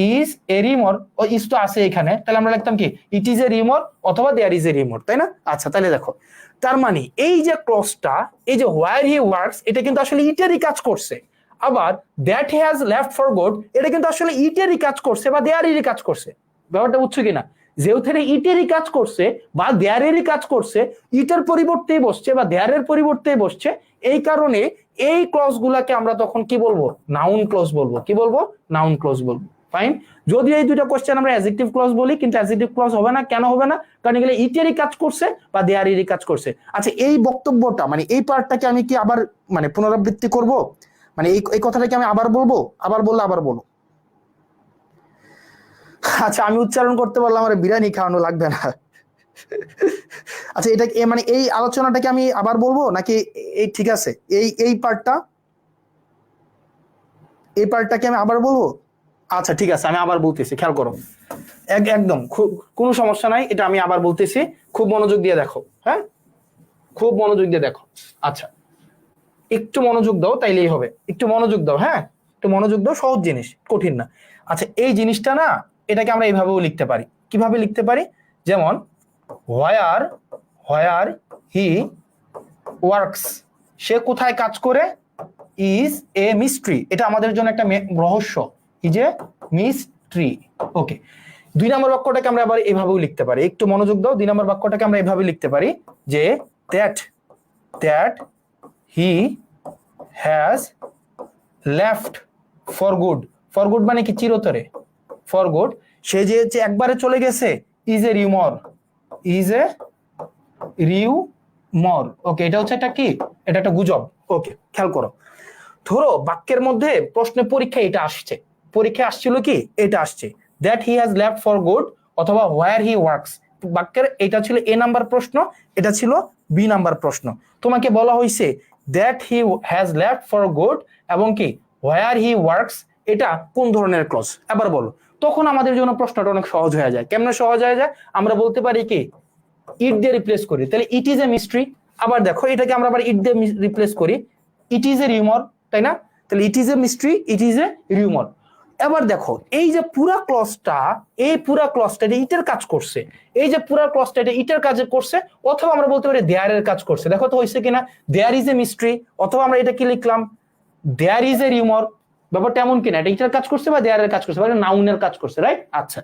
is a rumour, ও ইজ তো আছে এখানে, তাহলে আমরা লিখতাম কি ইট ইজ এ রিউমর অথবা দেয়ার ইজ এ রিউমর, তাই না? আচ্ছা তাহলে দেখো তার মানে এই যে ক্লজটা, এই যে হোয়ার হি ওয়ার্কস, এটা কিন্তু আসলে ইটেরই কাজ করছে। আবার that he has left for good, এটা কিন্তু আসলে ইটেরই কাজ করছে বা দেয়ারেরই কাজ করছে। ব্যাপারটা বুঝছো কিনা? যেহেতু ইটেরই কাজ করছে বা দেয়ারেরই কাজ করছে, ইটের পরিবর্তে বসছে বা দেয়ারের পরিবর্তে বসছে, এই কারণে এই ক্লজ গুলাকে আমরা তখন কি বলবো, নাউন ক্লজ বলবো। কি বলবো? নাউন ক্লজ বলবো। ফাইন। যদি এই দুইটা কোশ্চেন আমরা অ্যাডজেক্টিভ ক্লজ বলি, কিন্তু অ্যাডজেক্টিভ ক্লজ হবে না। কেন হবে না? কারণ এগুলো ইটেরই কাজ করছে বা দেয়ারেরই কাজ করছে। আচ্ছা এই বক্তব্যটা মানে এই পার্টটাকে আমি কি আবার মানে পুনরাবৃত্তি করব, মানে এই কথাটা কি আমি আবার বলবো? আবার বললে আবার বলো। আচ্ছা আমি উচ্চারণ করতে পারলাম, আমার বিরিয়ানি খাওয়ানো লাগবে না। আচ্ছা এটা মানে এই আলোচনাটাকে আমি আবার বলবো নাকি এই ঠিক আছে? এই পার্টটাকে আমি আবার বলবো? আচ্ছা ঠিক আছে, আমি আবার বলতেছি, খেয়াল করো। একদম কোনো সমস্যা নাই, এটা আমি আবার বলতেছি, খুব মনোযোগ দিয়ে দেখো। হ্যাঁ, খুব মনোযোগ দিয়ে দেখো। আচ্ছা একটু মনোযোগ দাও, তাইলেই হবে। একটু মনোযোগ দাও, হ্যাঁ একটু মনোযোগ দাও, সহজ জিনিস, কঠিন না। আচ্ছা এই জিনিসটা না, এটাকে আমরা এইভাবেও লিখতে পারি। কিভাবে লিখতে পারি? যেমন হোয়ার হি ওয়ার্কস, সে কোথায় কাজ করে, ইজ এ মিস্ট্রি, এটা আমাদের জন্য একটা রহস্য, ইজ এ মিস্ট্রি। ওকে, 2 নম্বর বাক্যটাকে আমরা আবার এভাবেও লিখতে পারি। একটু মনোযোগ দাও। 2 নম্বর বাক্যটাকে আমরা এভাবে লিখতে পারি যে that he has left for good. For good মানে কি? চিরতরে। ফর গুড, সে যে একবারে চলে গেছে, is a rumour, is a rumour. Okay, এটা হচ্ছে একটা কি, এটা একটা গুজব। ওকে খেয়াল করো, ধরো বাক্যের মধ্যে প্রশ্নে পরীক্ষায় এটা আসছে, পরীক্ষায় আসছিল কি এটা আসছে, that he has left for good অথবা হোয়ার হি ওয়ার্কস। বাক্যের এটা ছিল এ নাম্বার প্রশ্ন, এটা ছিল বি নাম্বার প্রশ্ন। তোমাকে বলা হয়েছে that he has left for good এবং কি হোয়ার হি ওয়ার্কস, এটা কোন ধরনের ক্লজ? এবার বলো। তখন আমাদের জন্য প্রশ্নটা অনেক সহজ হয়ে যায়। কেমনে সহজ হয়ে যায়? আমরা বলতে পারি কি, ইট দিয়ে রিপ্লেস করি, তাহলে ইট ইজ এ মিস্ট্রি। আবার দেখো এটাকে আমরা আবার ইট দিয়ে রিপ্লেস করি, ইট ইজ এ রিউমর, তাই না? তাহলে ইট is a mystery, it is a rumour. এবার দেখো এই যে পুরা ক্লজটা, এই পুরা ক্লজটা এটা ইটের কাজ করছে, এই যে পুরা ক্লজটা এটা ইটের কাজ করছে, অথবা আমরা বলতে পারি দেয়ারের কাজ করছে। দেখো তো হয়েছে কিনা, দেয়ার ইজ এ মিস্ট্রি, অথবা আমরা এটা কি লিখলাম, দেয়ার ইজ এ রিউমর। ব্যাপারটা এমন কিনা, এটা ইটার কাজ করছে বা দেয়ারের কাজ করছে, মানে নাউনের কাজ করছে, রাইট? আচ্ছা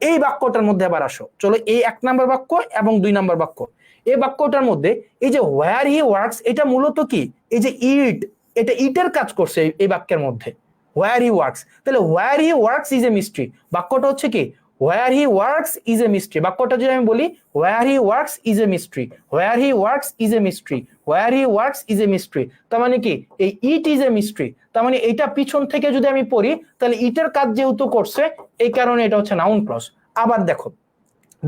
এই বাক্যটার মধ্যে আবার আসো, চলো এই 1 নম্বর বাক্য এবং 2 নম্বর বাক্য, এই বাক্যটার মধ্যে এই যে হোয়ার হি ওয়ার্কস, এটা মূলত কি, এই যে ইট, এটা ইটের কাজ করছে এই বাক্যের মধ্যে, হোয়ার হি ওয়ার্কস। তাহলে where he works is a mystery, বাক্যটা হচ্ছে কি where he works is a mystery. বাক্যটা যদি আমি বলি where he works is a mystery, where he works is a mystery, where he works is a mystery, তার মানে কি এই ইট ইজ এ মিস্ট্রি, তার মানে এটা পিছন থেকে যদি আমি পড়ি তাহলে ইটের কাজ যেহেতু করছে এই কারণে এটা হচ্ছে নাউন ক্লজ। আবার দেখো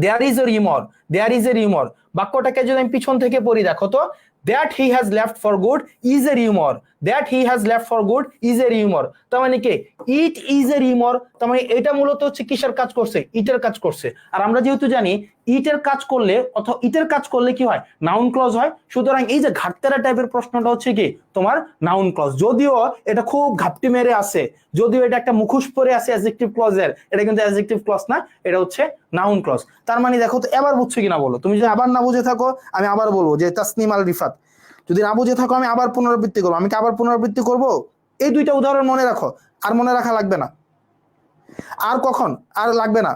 there is a rumour, there is a rumour, বাক্যটাকে যদি আমি পিছন থেকে পড়ি, দেখো তো that he has left for good is a rumour, that he has left for good is a rumour, তার মানে কি ইট ইজ এ রিউমর, তার মানে এটা মূলত হচ্ছে কিসের কাজ করছে, ইটের কাজ করছে। আর আমরা যেহেতু জানি ইটের কাজ করলে অথবা ইটের কাজ করলে কি হয়, নাউন ক্লজ হয়। সুতরাং এই যে ঘাটতেরা টাইপের প্রশ্নটা হচ্ছে কি তোমার নাউন ক্লজ, যদিও এটা খুব ঘাপটি মেরে আছে, যদিও এটা একটা মুখোশ পরে আছে অ্যাডজেক্টিভ ক্লজের, এটা কিন্তু অ্যাডজেক্টিভ ক্লজ না, এটা হচ্ছে নাউন ক্লজ। তার মানে দেখো তো এবার বুঝছো কিনা বলো। তুমি যদি আবার না বুঝে থাকো আমি আবার বলবো যে তাসনিম আল রিফাত, যদি না বুঝে থাকো আমি আবার পুনরাবৃত্তি করবো। আমি কি আবার পুনরাবৃত্তি করবো? এই 2টা উদাহরণ মনে রাখো, আর মনে রাখা লাগবে না, আর কখন আর লাগবে না।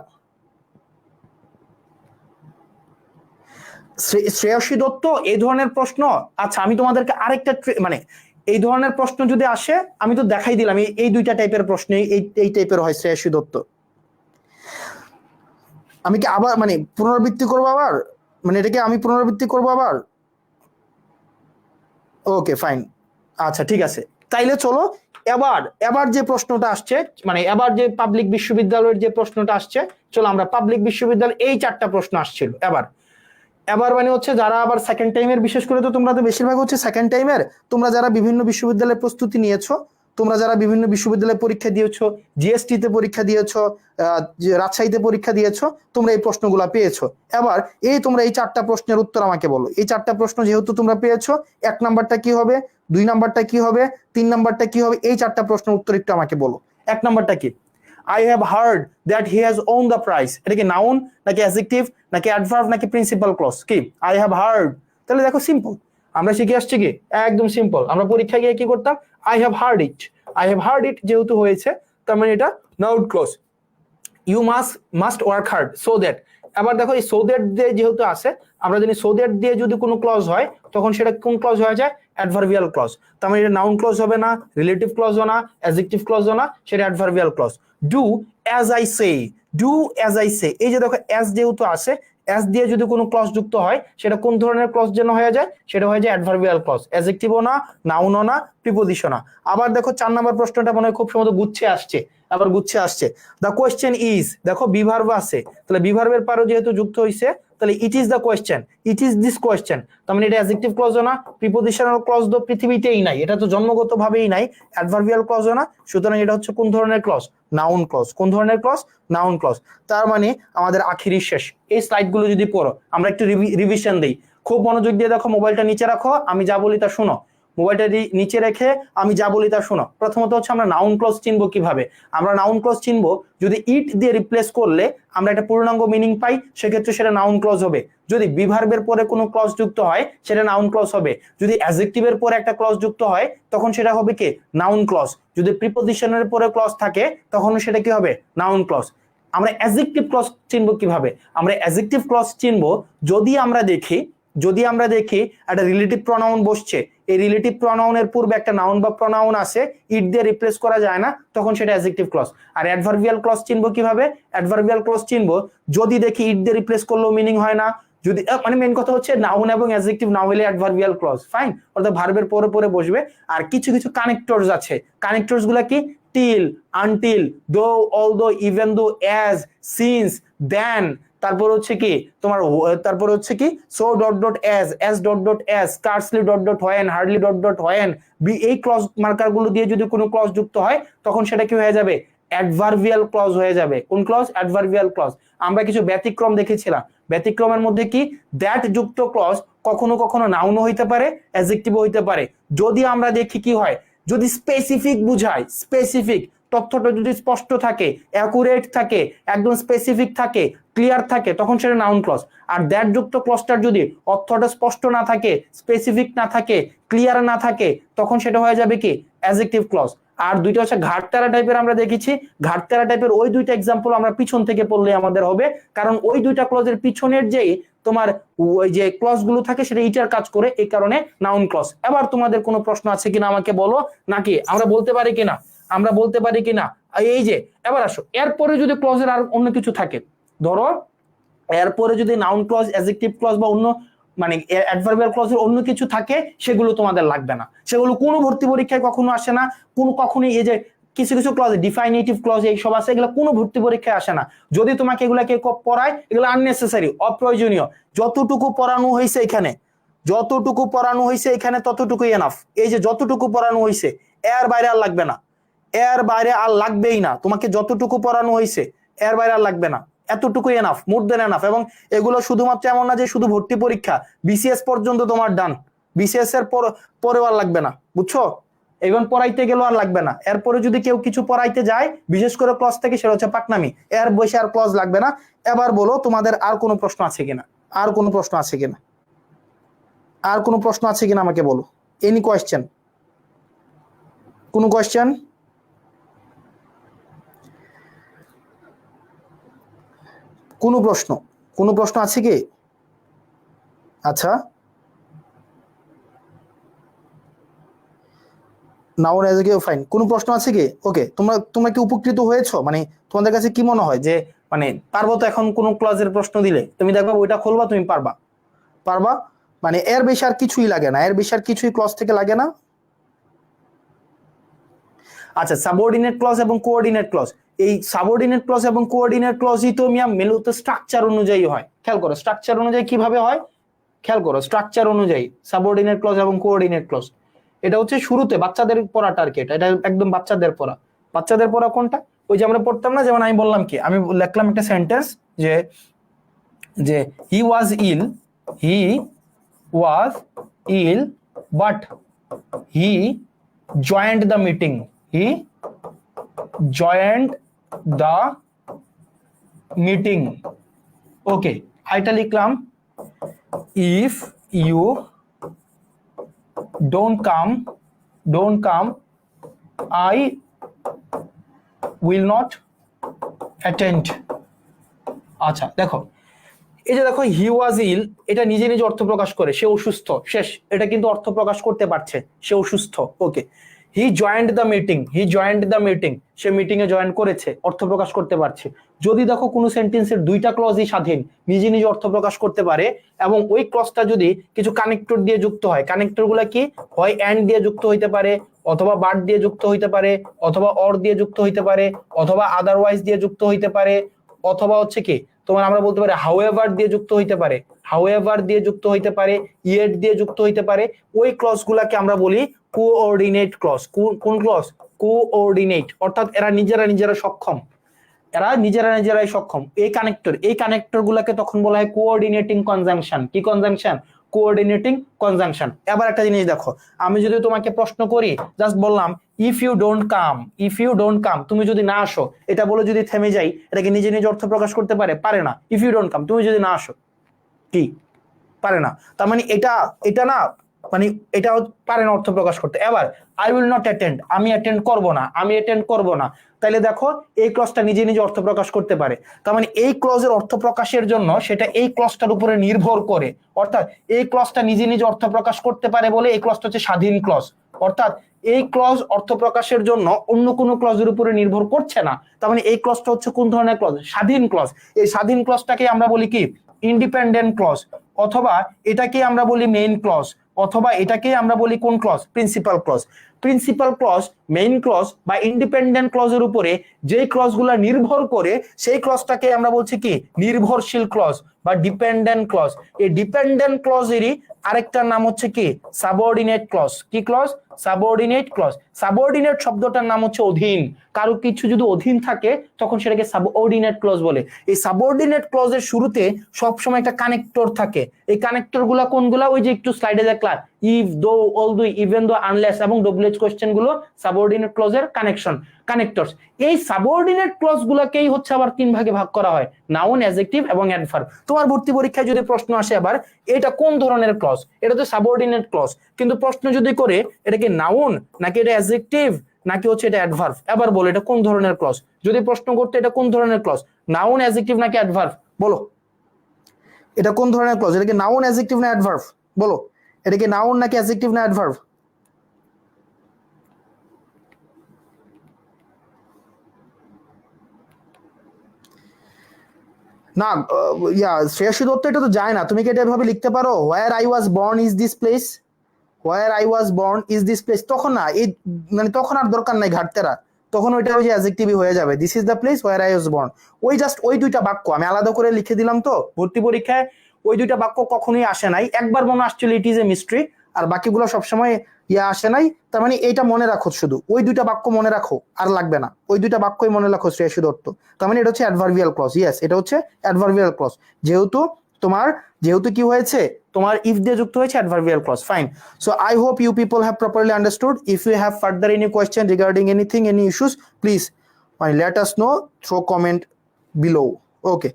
শ্রেয়সী দত্ত, এই ধরনের প্রশ্ন, আচ্ছা আমি তোমাদেরকে আরেকটা মানে এই ধরনের প্রশ্ন যদি আসে আমি তো দেখাই দিলাম, এই 2টা টাইপের প্রশ্ন এই টাইপের হয় শ্রেয়সী দত্ত। আমি কি আবার মানে পুনরাবৃত্তি করবো আবার, মানে এটাকে আমি পুনরাবৃত্তি করবো আবার? ওকে ফাইন, আচ্ছা ঠিক আছে। তাইলে চলো এবার এবার যে প্রশ্নটা আসছে, মানে এবার যে পাবলিক বিশ্ববিদ্যালয়ের যে প্রশ্নটা আসছে, চলো আমরা পাবলিক বিশ্ববিদ্যালয় এই 4টা প্রশ্ন আসছিল এবার। এবার মানে হচ্ছে যারা আবার সেকেন্ড টাইমের, বিশেষ করে তো তোমরা তো বেশিরভাগ হচ্ছে সেকেন্ড টাইমের, তোমরা যারা বিভিন্ন বিশ্ববিদ্যালয়ের প্রস্তুতি নিয়েছো, তোমরা যারা বিভিন্ন বিশ্ববিদ্যালয়ে পরীক্ষা দিয়েছো, জিএসটি তে পরীক্ষা দিয়েছো, রাজশাহীতে পরীক্ষা দিয়েছো, তোমরা এই প্রশ্নগুলো পেয়েছো। এবার এই তোমরা এই 4টা প্রশ্নের উত্তর আমাকে বলো। এই 4টা প্রশ্ন যেহেতু তোমরা পেয়েছো, 1 নাম্বারটা কি হবে, 2 নাম্বারটা কি হবে, 3 নাম্বারটা কি হবে, এই 4টা প্রশ্নের উত্তর একটু আমাকে বলো। 1 নাম্বারটা কি? I have heard that he has owned the prize, এটা কি নাউন নাকি অ্যাডজেক্টিভ নাকি অ্যাডভার্ব নাকি প্রিন্সিপাল ক্লজ? কি I have heard? তাহলে দেখো সিম্পল, আমরা শিখে আসছি কি একদম সিম্পল। আমরা পরীক্ষায় গিয়ে কি করতাম, I have heard it, I have heard it যেহেতু হয়েছে তার মানে এটা noun clause. You must work hard so that, আবার দেখো এই so that দিয়ে যেহেতু আছে, আমরা জানি so that দিয়ে যদি কোনো ক্লজ হয় তখন সেটা কোন ক্লজ হয়ে যায়, অ্যাডভার্বিয়াল ক্লজ। তার মানে এটা নাউন ক্লজ হবে না, রিলেটিভ ক্লজও না, অ্যাডজেক্টিভ ক্লজও না, সেটা adverbial clause. Do as I say, do as I say, এই যে দেখো অ্যাজ যেহেতু আছে, অ্যাজ দিয়ে যদি কোনো ক্লজ যুক্ত হয় সেটা কোন ধরনের ক্লজ যেন হয়ে যায়, সেটা হয়ে যায় অ্যাডভার্বিয়াল ক্লজ, অ্যাডজেক্টিভও না, নাউনও না, প্রিপোজিশনও না। আবার দেখো 4 নম্বর প্রশ্নটা মনে হয় খুব সম্ভবত গুচ্ছে আসছে, আবার গুচ্ছে আসছে। দ্য কোয়েশ্চেন ইজ, দেখো বিভার্ব আছে, তাহলে বিভার্বের পারও যেহেতু যুক্ত হয়েছে, তাহলে it is the question, it is this question, তার মানে এটা অ্যাডজেক্টিভ ক্লজও না, প্রিপোজিশনাল ক্লজ তো পৃথিবীতেই নাই, এটা তো জন্মগতভাবেই নাই, অ্যাডভার্বিয়াল ক্লজও না, সুতরাং এটা হচ্ছে কোন ধরনের ক্লজ, নাউন ক্লজ। কোন ধরনের ক্লজ, নাউন ক্লজ। তার মানে আমাদের আখিরি শেষ। এই স্লাইডগুলো যদি পড়ো, আমরা একটু রিভিশন দেই, খুব মনোযোগ দিয়ে দেখো, মোবাইলটা নিচে রাখো, আমি যা বলি তা শোনো, মোবাইলটা নিচে রেখে আমি যা বলি তা শোনো। প্রথমত হচ্ছে আমরা নাউন ক্লজ চিনবো কিভাবে, আমরা নাউন ক্লজ চিনবো যদি ইট দিয়ে রিপ্লেস করলে আমরা একটা পূর্ণাঙ্গ মিনিং পাই, সেক্ষেত্রে সেটা নাউন ক্লজ হবে। যদি বিভার্বের পরে কোনো ক্লজ যুক্ত হয় সেটা নাউন ক্লজ হবে। যদি অ্যাডজেক্টিভের পরে একটা ক্লজ যুক্ত হয় তখন সেটা হবে কি, নাউন ক্লজ। যদি প্রিপোজিশনের পরে ক্লজ থাকে তখন সেটা কি হবে, নাউন ক্লজ। আমরা অ্যাডজেক্টিভ ক্লজ চিনবো কিভাবে, আমরা অ্যাডজেক্টিভ ক্লজ চিনবো যদি আমরা দেখি একটা রিলেটিভ প্রনাউন বসছে, এই রিলেটিভ প্রনাউনের পূর্বে একটা নাউন বা প্রনাউন আছে, ইট দিয়ে রিপ্লেস করা যায় না, তখন সেটা অ্যাডজেক্টিভ ক্লজ। আর অ্যাডভার্বিয়াল ক্লজ চিনবো কিভাবে, অ্যাডভার্বিয়াল ক্লজ চিনবো যদি দেখি ইট দিয়ে রিপ্লেস করলেও মিনিং হয় না, যদি মানে মেন কথা হচ্ছে নাউন এবং অ্যাডজেক্টিভ না হলে অ্যাডভার্বিয়াল ক্লজ, ফাইন, অর্থাৎ ভার্বের পরে পরে বসবে। আর কিছু কিছু কানেক্টরস আছে, কানেক্টরস গুলা কি, till, until, though, although, even though, as, since, then, তারপর হচ্ছে কি তোমার, তারপর হচ্ছে কি so dot dot as dot dot as, scarcely dot dot when, hardly dot dot when, এই ক্লজ মার্কার গুলো দিয়ে যদি কোনো ক্লজ যুক্ত হয় তখন সেটা কি হয়ে যাবে, অ্যাডভার্বিয়াল ক্লজ হয়ে যাবে। কোন ক্লজ, অ্যাডভার্বিয়াল ক্লজ। আমরা কিছু ব্যতিক্রম দেখেছিলাম, ব্যতিক্রমের মধ্যে কি, দ্যাট যুক্ত ক্লজ কখনো কখনো নাউনও হইতে পারে, অ্যাডজেক্টিভও হইতে পারে। যদি আমরা দেখি কি হয়, যদি স্পেসিফিক বুঝায়, স্পেসিফিক তথ্যটা যদি স্পষ্ট থাকে, অ্যাকুরেট থাকে, একদম স্পেসিফিক থাকে, ক্লিয়ার থাকে, তখন সেটা নাউন ক্লজ। আর দ্যাট যুক্ত ক্লজটার যদি অর্থটা স্পষ্ট না থাকে, স্পেসিফিক না থাকে, ক্লিয়ার না থাকে, তখন সেটা হয়ে যাবে কি, অ্যাডজেক্টিভ ক্লজ। আর দুইটা হচ্ছে ঘাটতারা টাইপের, আমরা দেখেছি ঘাটতারা টাইপের ওই দুইটা এক্সাম্পল আমরা পিছন থেকে পড়লে আমাদের হবে, কারণ ওই দুইটা ক্লজের পিছনের যে তোমার ওই যে ক্লজ গুলো থাকে সেটা ইটার কাজ করে, এই কারণে নাউন ক্লজ। এবার তোমাদের কোনো প্রশ্ন আছে কিনা আমাকে বলো, নাকি আমরা বলতে পারি কিনা, আমরা বলতে পারি কিনা। এই যে এবার আসো, এরপরে যদি ক্লজের আর অন্য কিছু থাকে, ধরো এরপরে যদি নাউন ক্লজ, অ্যাডজেক্টিভ ক্লজ বা অন্য মানে অ্যাডভার্বিয়াল ক্লজের অন্য কিছু থাকে, সেগুলো তোমাদের লাগবে না, সেগুলো কোনো ভর্তি পরীক্ষায় কখনো আসে না, কখনোই এই যে কিছু কিছু ক্লজ, ডিফাইনেটিভ ক্লজ এইসব আছে, এগুলো কোনো ভর্তি পরীক্ষায় আসে না। যদি তোমাকে এগুলাকে পড়ায়, এগুলো আননেসেসারি, অপ্রয়োজনীয়। যতটুকু পড়ানো হয়েছে এখানে, যতটুকু পড়ানো হয়েছে এখানে ততটুকুই এনাফ। এই যে যতটুকু পড়ানো হয়েছে, এর বাইরে আর লাগবে না, এর বাইরে আর লাগবেই না। তোমাকে যতটুকু পড়ানো হয়েছে এর বাইরে আর লাগবে না, এতটুকুই এনাফ, মোর দেন এনাফ। এবং এগুলো শুধুমাত্র এমন না যে শুধু ভর্তি পরীক্ষা, বিসিএস পর্যন্ত তোমার ডান, বিসিএস এর পরেও আর লাগবে না, বুঝছো, এবং পড়াইতে গেলেও আর লাগবে না। এরপরে যদি কেউ কিছু পড়াইতে যায়, বিশেষ করে ক্লাস থেকে, সেটা হচ্ছে পাকনামি, এর বসে আর ক্লাস লাগবে না। এবার বলো তোমাদের আর কোনো প্রশ্ন আছে কিনা, আর কোনো প্রশ্ন আছে কিনা, আর কোনো প্রশ্ন আছে কিনা আমাকে বলো। এনি কোয়েশ্চেন, কোনো কোয়েশ্চেন? কোনো প্রশ্ন, কোনো প্রশ্ন আছে কি? আচ্ছা, নাউন অ্যাডজেক্টিভ ফাইন, কোনো প্রশ্ন আছে কি? ওকে, তোমরা তোমরা কি উপকৃত হয়েছো? মানে তোমাদের কাছে কি মনে হয় যে মানে পারবো তো এখন কোনো ক্লাসের প্রশ্ন দিলে তুমি দেখবা ওইটা খুলবা, তুমি পারবা, পারবা, মানে এর বেশি আর কিছুই লাগে না, এর বেশি আর কিছুই ক্লাস থেকে লাগে না। আচ্ছা, সাবঅর্ডিনেট ক্লজ এবং কোঅর্ডিনেট ক্লজ, এই সাবঅর্ডিনেট ক্লজ এবং কোঅর্ডিনেট ক্লজই তো মিয়া মূলত স্ট্রাকচার অনুযায়ী হয়। খেয়াল করো স্ট্রাকচার অনুযায়ী কিভাবে হয়, খেয়াল করো স্ট্রাকচার অনুযায়ী সাবঅর্ডিনেট ক্লজ এবং কোঅর্ডিনেট ক্লজ। এটা হচ্ছে শুরুতে বাচ্চাদের পড়াটা আর কি, এটা একদম বাচ্চাদের পড়া। বাচ্চাদের পড়া কোনটা, ওই যে আমরা পড়তাম না, যেমন আমি বললাম কি, আমি লিখলাম একটা সেন্টেন্স যে যে he was ill, he was ill but he joined the meeting, he joined the meeting. Okay, এটা লিখলাম if you don't come I will not attend। আচ্ছা দেখো, এই যে দেখো হি ওয়াজ ইল, এটা নিজে নিজে অর্থ প্রকাশ করে সে অসুস্থ, শেষ, এটা কিন্তু অর্থ প্রকাশ করতে পারছে সে অসুস্থ। Okay, he joined the meeting, he joined the meeting, সে মিটিং এ জয়েন করেছে, অর্থ প্রকাশ করতে পারছে। যদি দেখো কোনো সেন্টেন্সের দুইটা ক্লজই স্বাধীন, নিজে নিজে অর্থ প্রকাশ করতে পারে, এবং ওই ক্লজটা যদি কিছু কানেক্টর দিয়ে যুক্ত হয়, কানেক্টর গুলা কি হয়, এন্ড দিয়ে যুক্ত হইতে পারে, অথবা বাট দিয়ে যুক্ত হইতে পারে, অথবা অর দিয়ে যুক্ত হইতে পারে, অথবা আদারওয়াইজ দিয়ে যুক্ত হইতে পারে, অথবা হচ্ছে কি তোমার আমরা বলতে পারি হাউএভার দিয়ে যুক্ত হইতে পারে, হাউএভার দিয়ে যুক্ত হইতে পারে, ইয়েট দিয়ে যুক্ত হইতে পারে, ওই ক্লজ গুলাকে আমরা বলি কোঅর্ডিনেট ক্লজ। কোন ক্লজ? কোঅর্ডিনেট, অর্থাৎ এরা নিজেরা সক্ষম, এরা নিজেরাই সক্ষম। এই কানেক্টর গুলাকে তখন বলা হয় কোঅর্ডিনেটিং কনজাংশন। কি কনজাংশন? Coordinating conjunction. এবার একটা জিনিস দেখো, আমি যদি তোমাকে প্রশ্ন করি, জাস্ট বললাম ইফ ইউ ডোন্ট কাম, তুমি যদি না আসো, এটা বলে যদি থেমে যাই, এটাকে নিজে নিজে অর্থ প্রকাশ করতে পারে? পারে না। ইফ ইউ ডোন্ট কাম, তুমি যদি না আসো, কি পারে না। তার মানে এটা না, মানে এটা পারে না অর্থ প্রকাশ করতে। এবার আই উইল নট অ্যাটেন্ড, আমি অ্যাটেন্ড করব না, তাইলে দেখো এই ক্লজটা নিজে নিজে অর্থ প্রকাশ করতে পারে। তার মানে এই ক্লজের অর্থ প্রকাশের জন্য সেটা এই ক্লজটার উপরে নির্ভর করে, অর্থাৎ এই ক্লজটা নিজে নিজে অর্থ প্রকাশ করতে পারে বলে এই ক্লজটা হচ্ছে স্বাধীন ক্লজ। অর্থাৎ এই ক্লজ অর্থ প্রকাশের জন্য অন্য কোনো ক্লজের উপরে নির্ভর করছে না। তার মানে এই ক্লজটা হচ্ছে কোন ধরনের ক্লজ? স্বাধীন ক্লজ। এই স্বাধীন ক্লজটাকে আমরা বলি কি? ইন্ডিপেন্ডেন্ট ক্লজ, অথবা এটাকে আমরা বলি মেইন ক্লজ, অথবা এটাকে আমরা বলি কোন clause? Principal clause. Principal clause, main clause বা ইন্ডিপেন্ডেন্ট ক্লজের উপরে যে ক্লজগুলো নির্ভর করে সেই ক্লজটাকে আমরা বলছি কি? নির্ভরশীল ক্লজ বা ডিপেন্ডেন্ট ক্লজ। এই ডিপেন্ডেন্ট ক্লজেরই আরেকটা নাম হচ্ছে কি? Subordinate clause. কি ক্লজ? Subordinate clause. সাবঅর্ডিনেট শব্দটার নাম হচ্ছে অধীন। কারো কিছু যদি অধীন থাকে তখন সেটাকে সাবঅর্ডিনেট ক্লজ বলে। এই সাবঅর্ডিনেট ক্লজের শুরুতে সবসময় একটা কানেক্টর থাকে। এই কানেক্টর গুলা কোনগুলা? ওই যে একটু স্লাইডে দেখলাম, ইফ, দো, অলদো, ইভেন দো, আনলেস এবং ডব্লিউএইচ কোশ্চেন গুলো সাবঅর্ডিনেট ক্লজের কানেক্টরস। এই সাবঅর্ডিনেট ক্লজ গুলাকেই হচ্ছে আবার তিন ভাগে ভাগ করা হয়, নাউন, অ্যাডজেক্টিভ এবং অ্যাডভার্ব। তোমার ভর্তি পরীক্ষায় যদি প্রশ্ন আসে আবার এটা কোন ধরনের ক্লজ, এটা তো সাবঅর্ডিনেট ক্লজ, কিন্তু প্রশ্ন যদি করে এটা কি নাউন নাকি এটা অ্যাডজেক্টিভ নাকি হচ্ছে এটা অ্যাডভার্ব, এবার বলো এটা কোন ধরনের ক্লজ। যদি প্রশ্ন করতে এটা কোন ধরনের ক্লজ, নাউন, অ্যাডজেক্টিভ নাকি অ্যাডভার্ব, বলো এটা কোন ধরনের ক্লজ? এটা কি নাউন, অ্যাডজেক্টিভ না অ্যাডভার্ব? বলো এটা কি নাউন নাকি অ্যাডজেক্টিভ না অ্যাডভার্ব? না, শ্রেয়সী দত্ত এটা তো যায় না। তুমি কি এটা এভাবে লিখতে পারো, where I was born is this place, where I was born is this place? তখন না, এই মানে তখন আর দরকার নাই ঘাটতেরা, তখন ওইটা ওই যে অ্যাডজেক্টিভই হয়ে যাবে, this is the place where I was born. ওই জাস্ট ওই দুইটা বাক্য আমি আলাদা করে লিখে দিলাম। তো ভর্তি পরীক্ষায় ওই দুইটা বাক্য কখনোই আসে নাই, একবার মনে আসছিল, ইট ইজ এ মিস্ট্রি, আর বাকিগুলো সবসময় আসে নাই। তার মানে এইটা মনে রাখো, শুধু ওই দুইটা বাক্য মনে রাখো, আর লাগবে না, ওই দুইটা বাক্যই মনে রাখো শ্রেয়সী দত্ত। তার মানে এটা হচ্ছে অ্যাডভার্বিয়াল ক্লজ। ইয়েস, এটা হচ্ছে অ্যাডভার্বিয়াল ক্লজ, যেহেতু কি হয়েছে, তোমার ইফ দিয়ে যুক্ত হয়েছে adverbial clause. Fine. So I hope you people have properly understood. If you have further any question regarding anything, any issues, please let us know through comment below. Okay,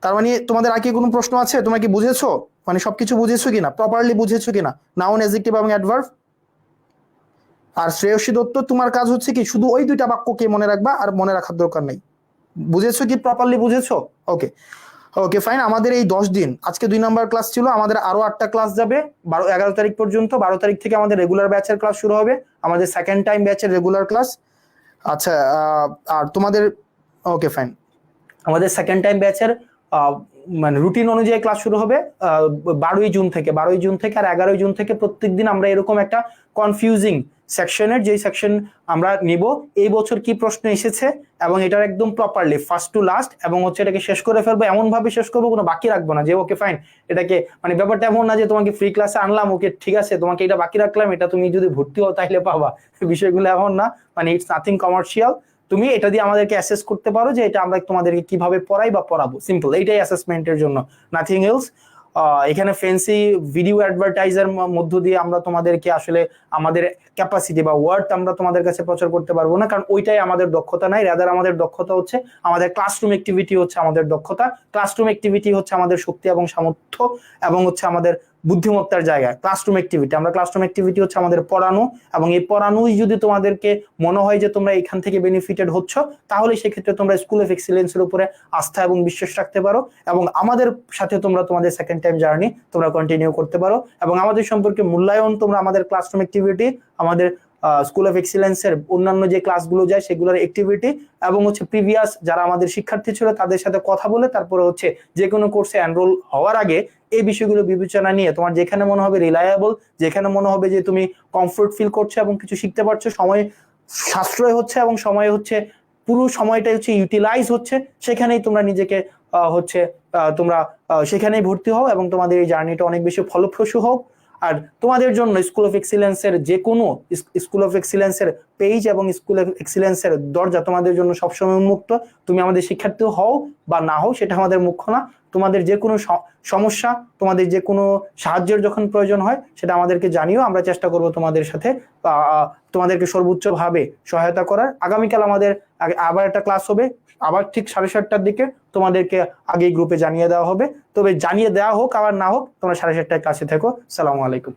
তার মানে তোমাদের আর কি কোনো প্রশ্ন আছে? তোমরা কি বুঝেছো, মানে সবকিছু বুঝেছো কিনা, প্রপারলি বুঝেছো কিনা, নাউন, অ্যাডজেক্টিভ এবং অ্যাডভার্ব? আর শ্রেয়সী দত্ত তোমার কাজ হচ্ছে কি, শুধু ওই দুইটা বাক্যকে মনে রাখবা, আর মনে রাখার দরকার নেই। বুঝেছো কি, প্রপারলি বুঝেছো? ওকে, ওকে ফাইন। আমাদের এই 10 দিন, আজকে 2 নাম্বার ক্লাস ছিল, আমাদের আরো 8টা ক্লাস যাবে 11 তারিখ পর্যন্ত। 12 তারিখ থেকে আমাদের রেগুলার ব্যাচের ক্লাস শুরু হবে, আমাদের সেকেন্ড টাইম ব্যাচের রেগুলার ক্লাস। আচ্ছা, আর তোমাদের ওকে ফাইন, আমাদের সেকেন্ড টাইম ব্যাচের মানে রুটিন অনুযায়ী ক্লাস শুরু হবে 12ই জুন থেকে, আর 11ই জুন থেকে প্রত্যেকদিন আমরা এরকম একটা কনফিউজিং সেকশনের যেই সেকশন আমরা নিব এই বছর কি প্রশ্ন এসেছে এবং এটার একদম প্রপারলি ফার্স্ট টু লাস্ট এবং হচ্ছে এটাকে শেষ করে ফেলবো, এমন ভাবে শেষ করবো কোনো বাকি রাখবো না যে ওকে ফাইন এটাকে, মানে ব্যাপারটা এমন না যে তোমাকে ফ্রি ক্লাসে আনলাম ওকে ঠিক আছে তোমাকে এটা বাকি রাখলাম, এটা তুমি যদি ভর্তি হও তাহলে পাবা, বিষয়গুলো এমন না, মানে ইটস নাথিং কমার্শিয়াল। তুমি এটা দিয়ে আমাদেরকে অ্যাসেস করতে পারো যে এটা আমরা তোমাদেরকে কিভাবে পড়াই বা পড়াবো, সিম্পল এইটাই অ্যাসেসমেন্টের জন্য, নাথিং এলস। এখানে ফ্যান্সি ভিডিও অ্যাডভার্টাইজার মধ্য দিয়ে আমরা তোমাদেরকে আসলে আমাদের ক্যাপাসিটি বা ওয়ার্ড আমরা তোমাদের কাছে প্রচার করতে পারবো না, কারণ ওইটাই আমাদের দক্ষতা নাই। রাদার আমাদের দক্ষতা হচ্ছে আমাদের ক্লাসরুম অ্যাক্টিভিটি হচ্ছে আমাদের দক্ষতা, ক্লাসরুম অ্যাক্টিভিটি হচ্ছে আমাদের শক্তি এবং সামর্থ্য এবং হচ্ছে আমাদের বুদ্ধিমত্তার জায়গা ক্লাসরুম অ্যাক্টিভিটি। আমরা ক্লাসরুম অ্যাক্টিভিটি হচ্ছে আমাদের পড়ানো, এবং এই পড়ানোই যদি তোমাদেরকে মনে হয় যে তোমরা এখান থেকে বেনিফিটেড হচ্ছ, তাহলে সেক্ষেত্রে তোমরা স্কুল অফ এক্সিলেন্সের উপরে আস্থা এবং বিশ্বাস রাখতে পারো এবং আমাদের সাথে তোমরা তোমাদের সেকেন্ড টাইম জার্নি তোমরা কন্টিনিউ করতে পারো, এবং আমাদের সম্পর্কে মূল্যায়ন তোমরা আমাদের ক্লাসরুম অ্যাক্টিভিটি, আমাদের স্কুল অফ এক্সিলেন্সের অন্যান্য যে ক্লাসগুলো যায় সেগুলোর অ্যাক্টিভিটি এবং হচ্ছে প্রিভিয়াস যারা আমাদের শিক্ষার্থী ছিল তাদের সাথে কথা বলে তারপরে হচ্ছে যে কোনো কোর্সে এনরোল হওয়ার আগে এই বিষয়গুলো বিবেচনা নিয়ে তোমার যেখানে মনে হবে রিলায়েবল, যেখানে মনে হবে যে তুমি কমফোর্ট ফিল করছো এবং কিছু শিখতে পারছো, সময় সাশ্রয় হচ্ছে এবং সময় হচ্ছে পুরো সময়টাই হচ্ছে ইউটিলাইজ হচ্ছে, সেখানেই তোমরা নিজেকে হচ্ছে তোমরা সেখানেই ভর্তি হও এবং তোমাদের এই জার্নিটা অনেক বেশি ফলপ্রসূ হোক। আর তোমাদের জন্য স্কুল অফ এক্সিলেন্সের যে কোনো স্কুল অফ এক্সিলেন্সের পেজ এবং স্কুল অফ এক্সিলেন্সের দরজা তোমাদের জন্য সবসময় উন্মুক্ত। তুমি আমাদের শিক্ষার্থী হও বা না হও সেটা আমাদের মুখ্য না, তোমাদের যে কোনো সমস্যা, তোমাদের যে কোনো সাহায্যের যখন প্রয়োজন হয় সেটা আমাদেরকে জানিও, আমরা চেষ্টা করব তোমাদের সাথে তোমাদেরকে সর্বোচ্চ ভাবে সহায়তা করার। আগামীকাল আমাদের আবার একটা ক্লাস হবে, আবার ঠিক 7:30টার দিকে তোমাদেরকে আগে গ্রুপে জানিয়ে দেওয়া হবে। তবে জানিয়ে দেওয়া হোক আবার না হোক তোমরা 7:30টায় ক্লাসে থেকো। সালামু আলাইকুম।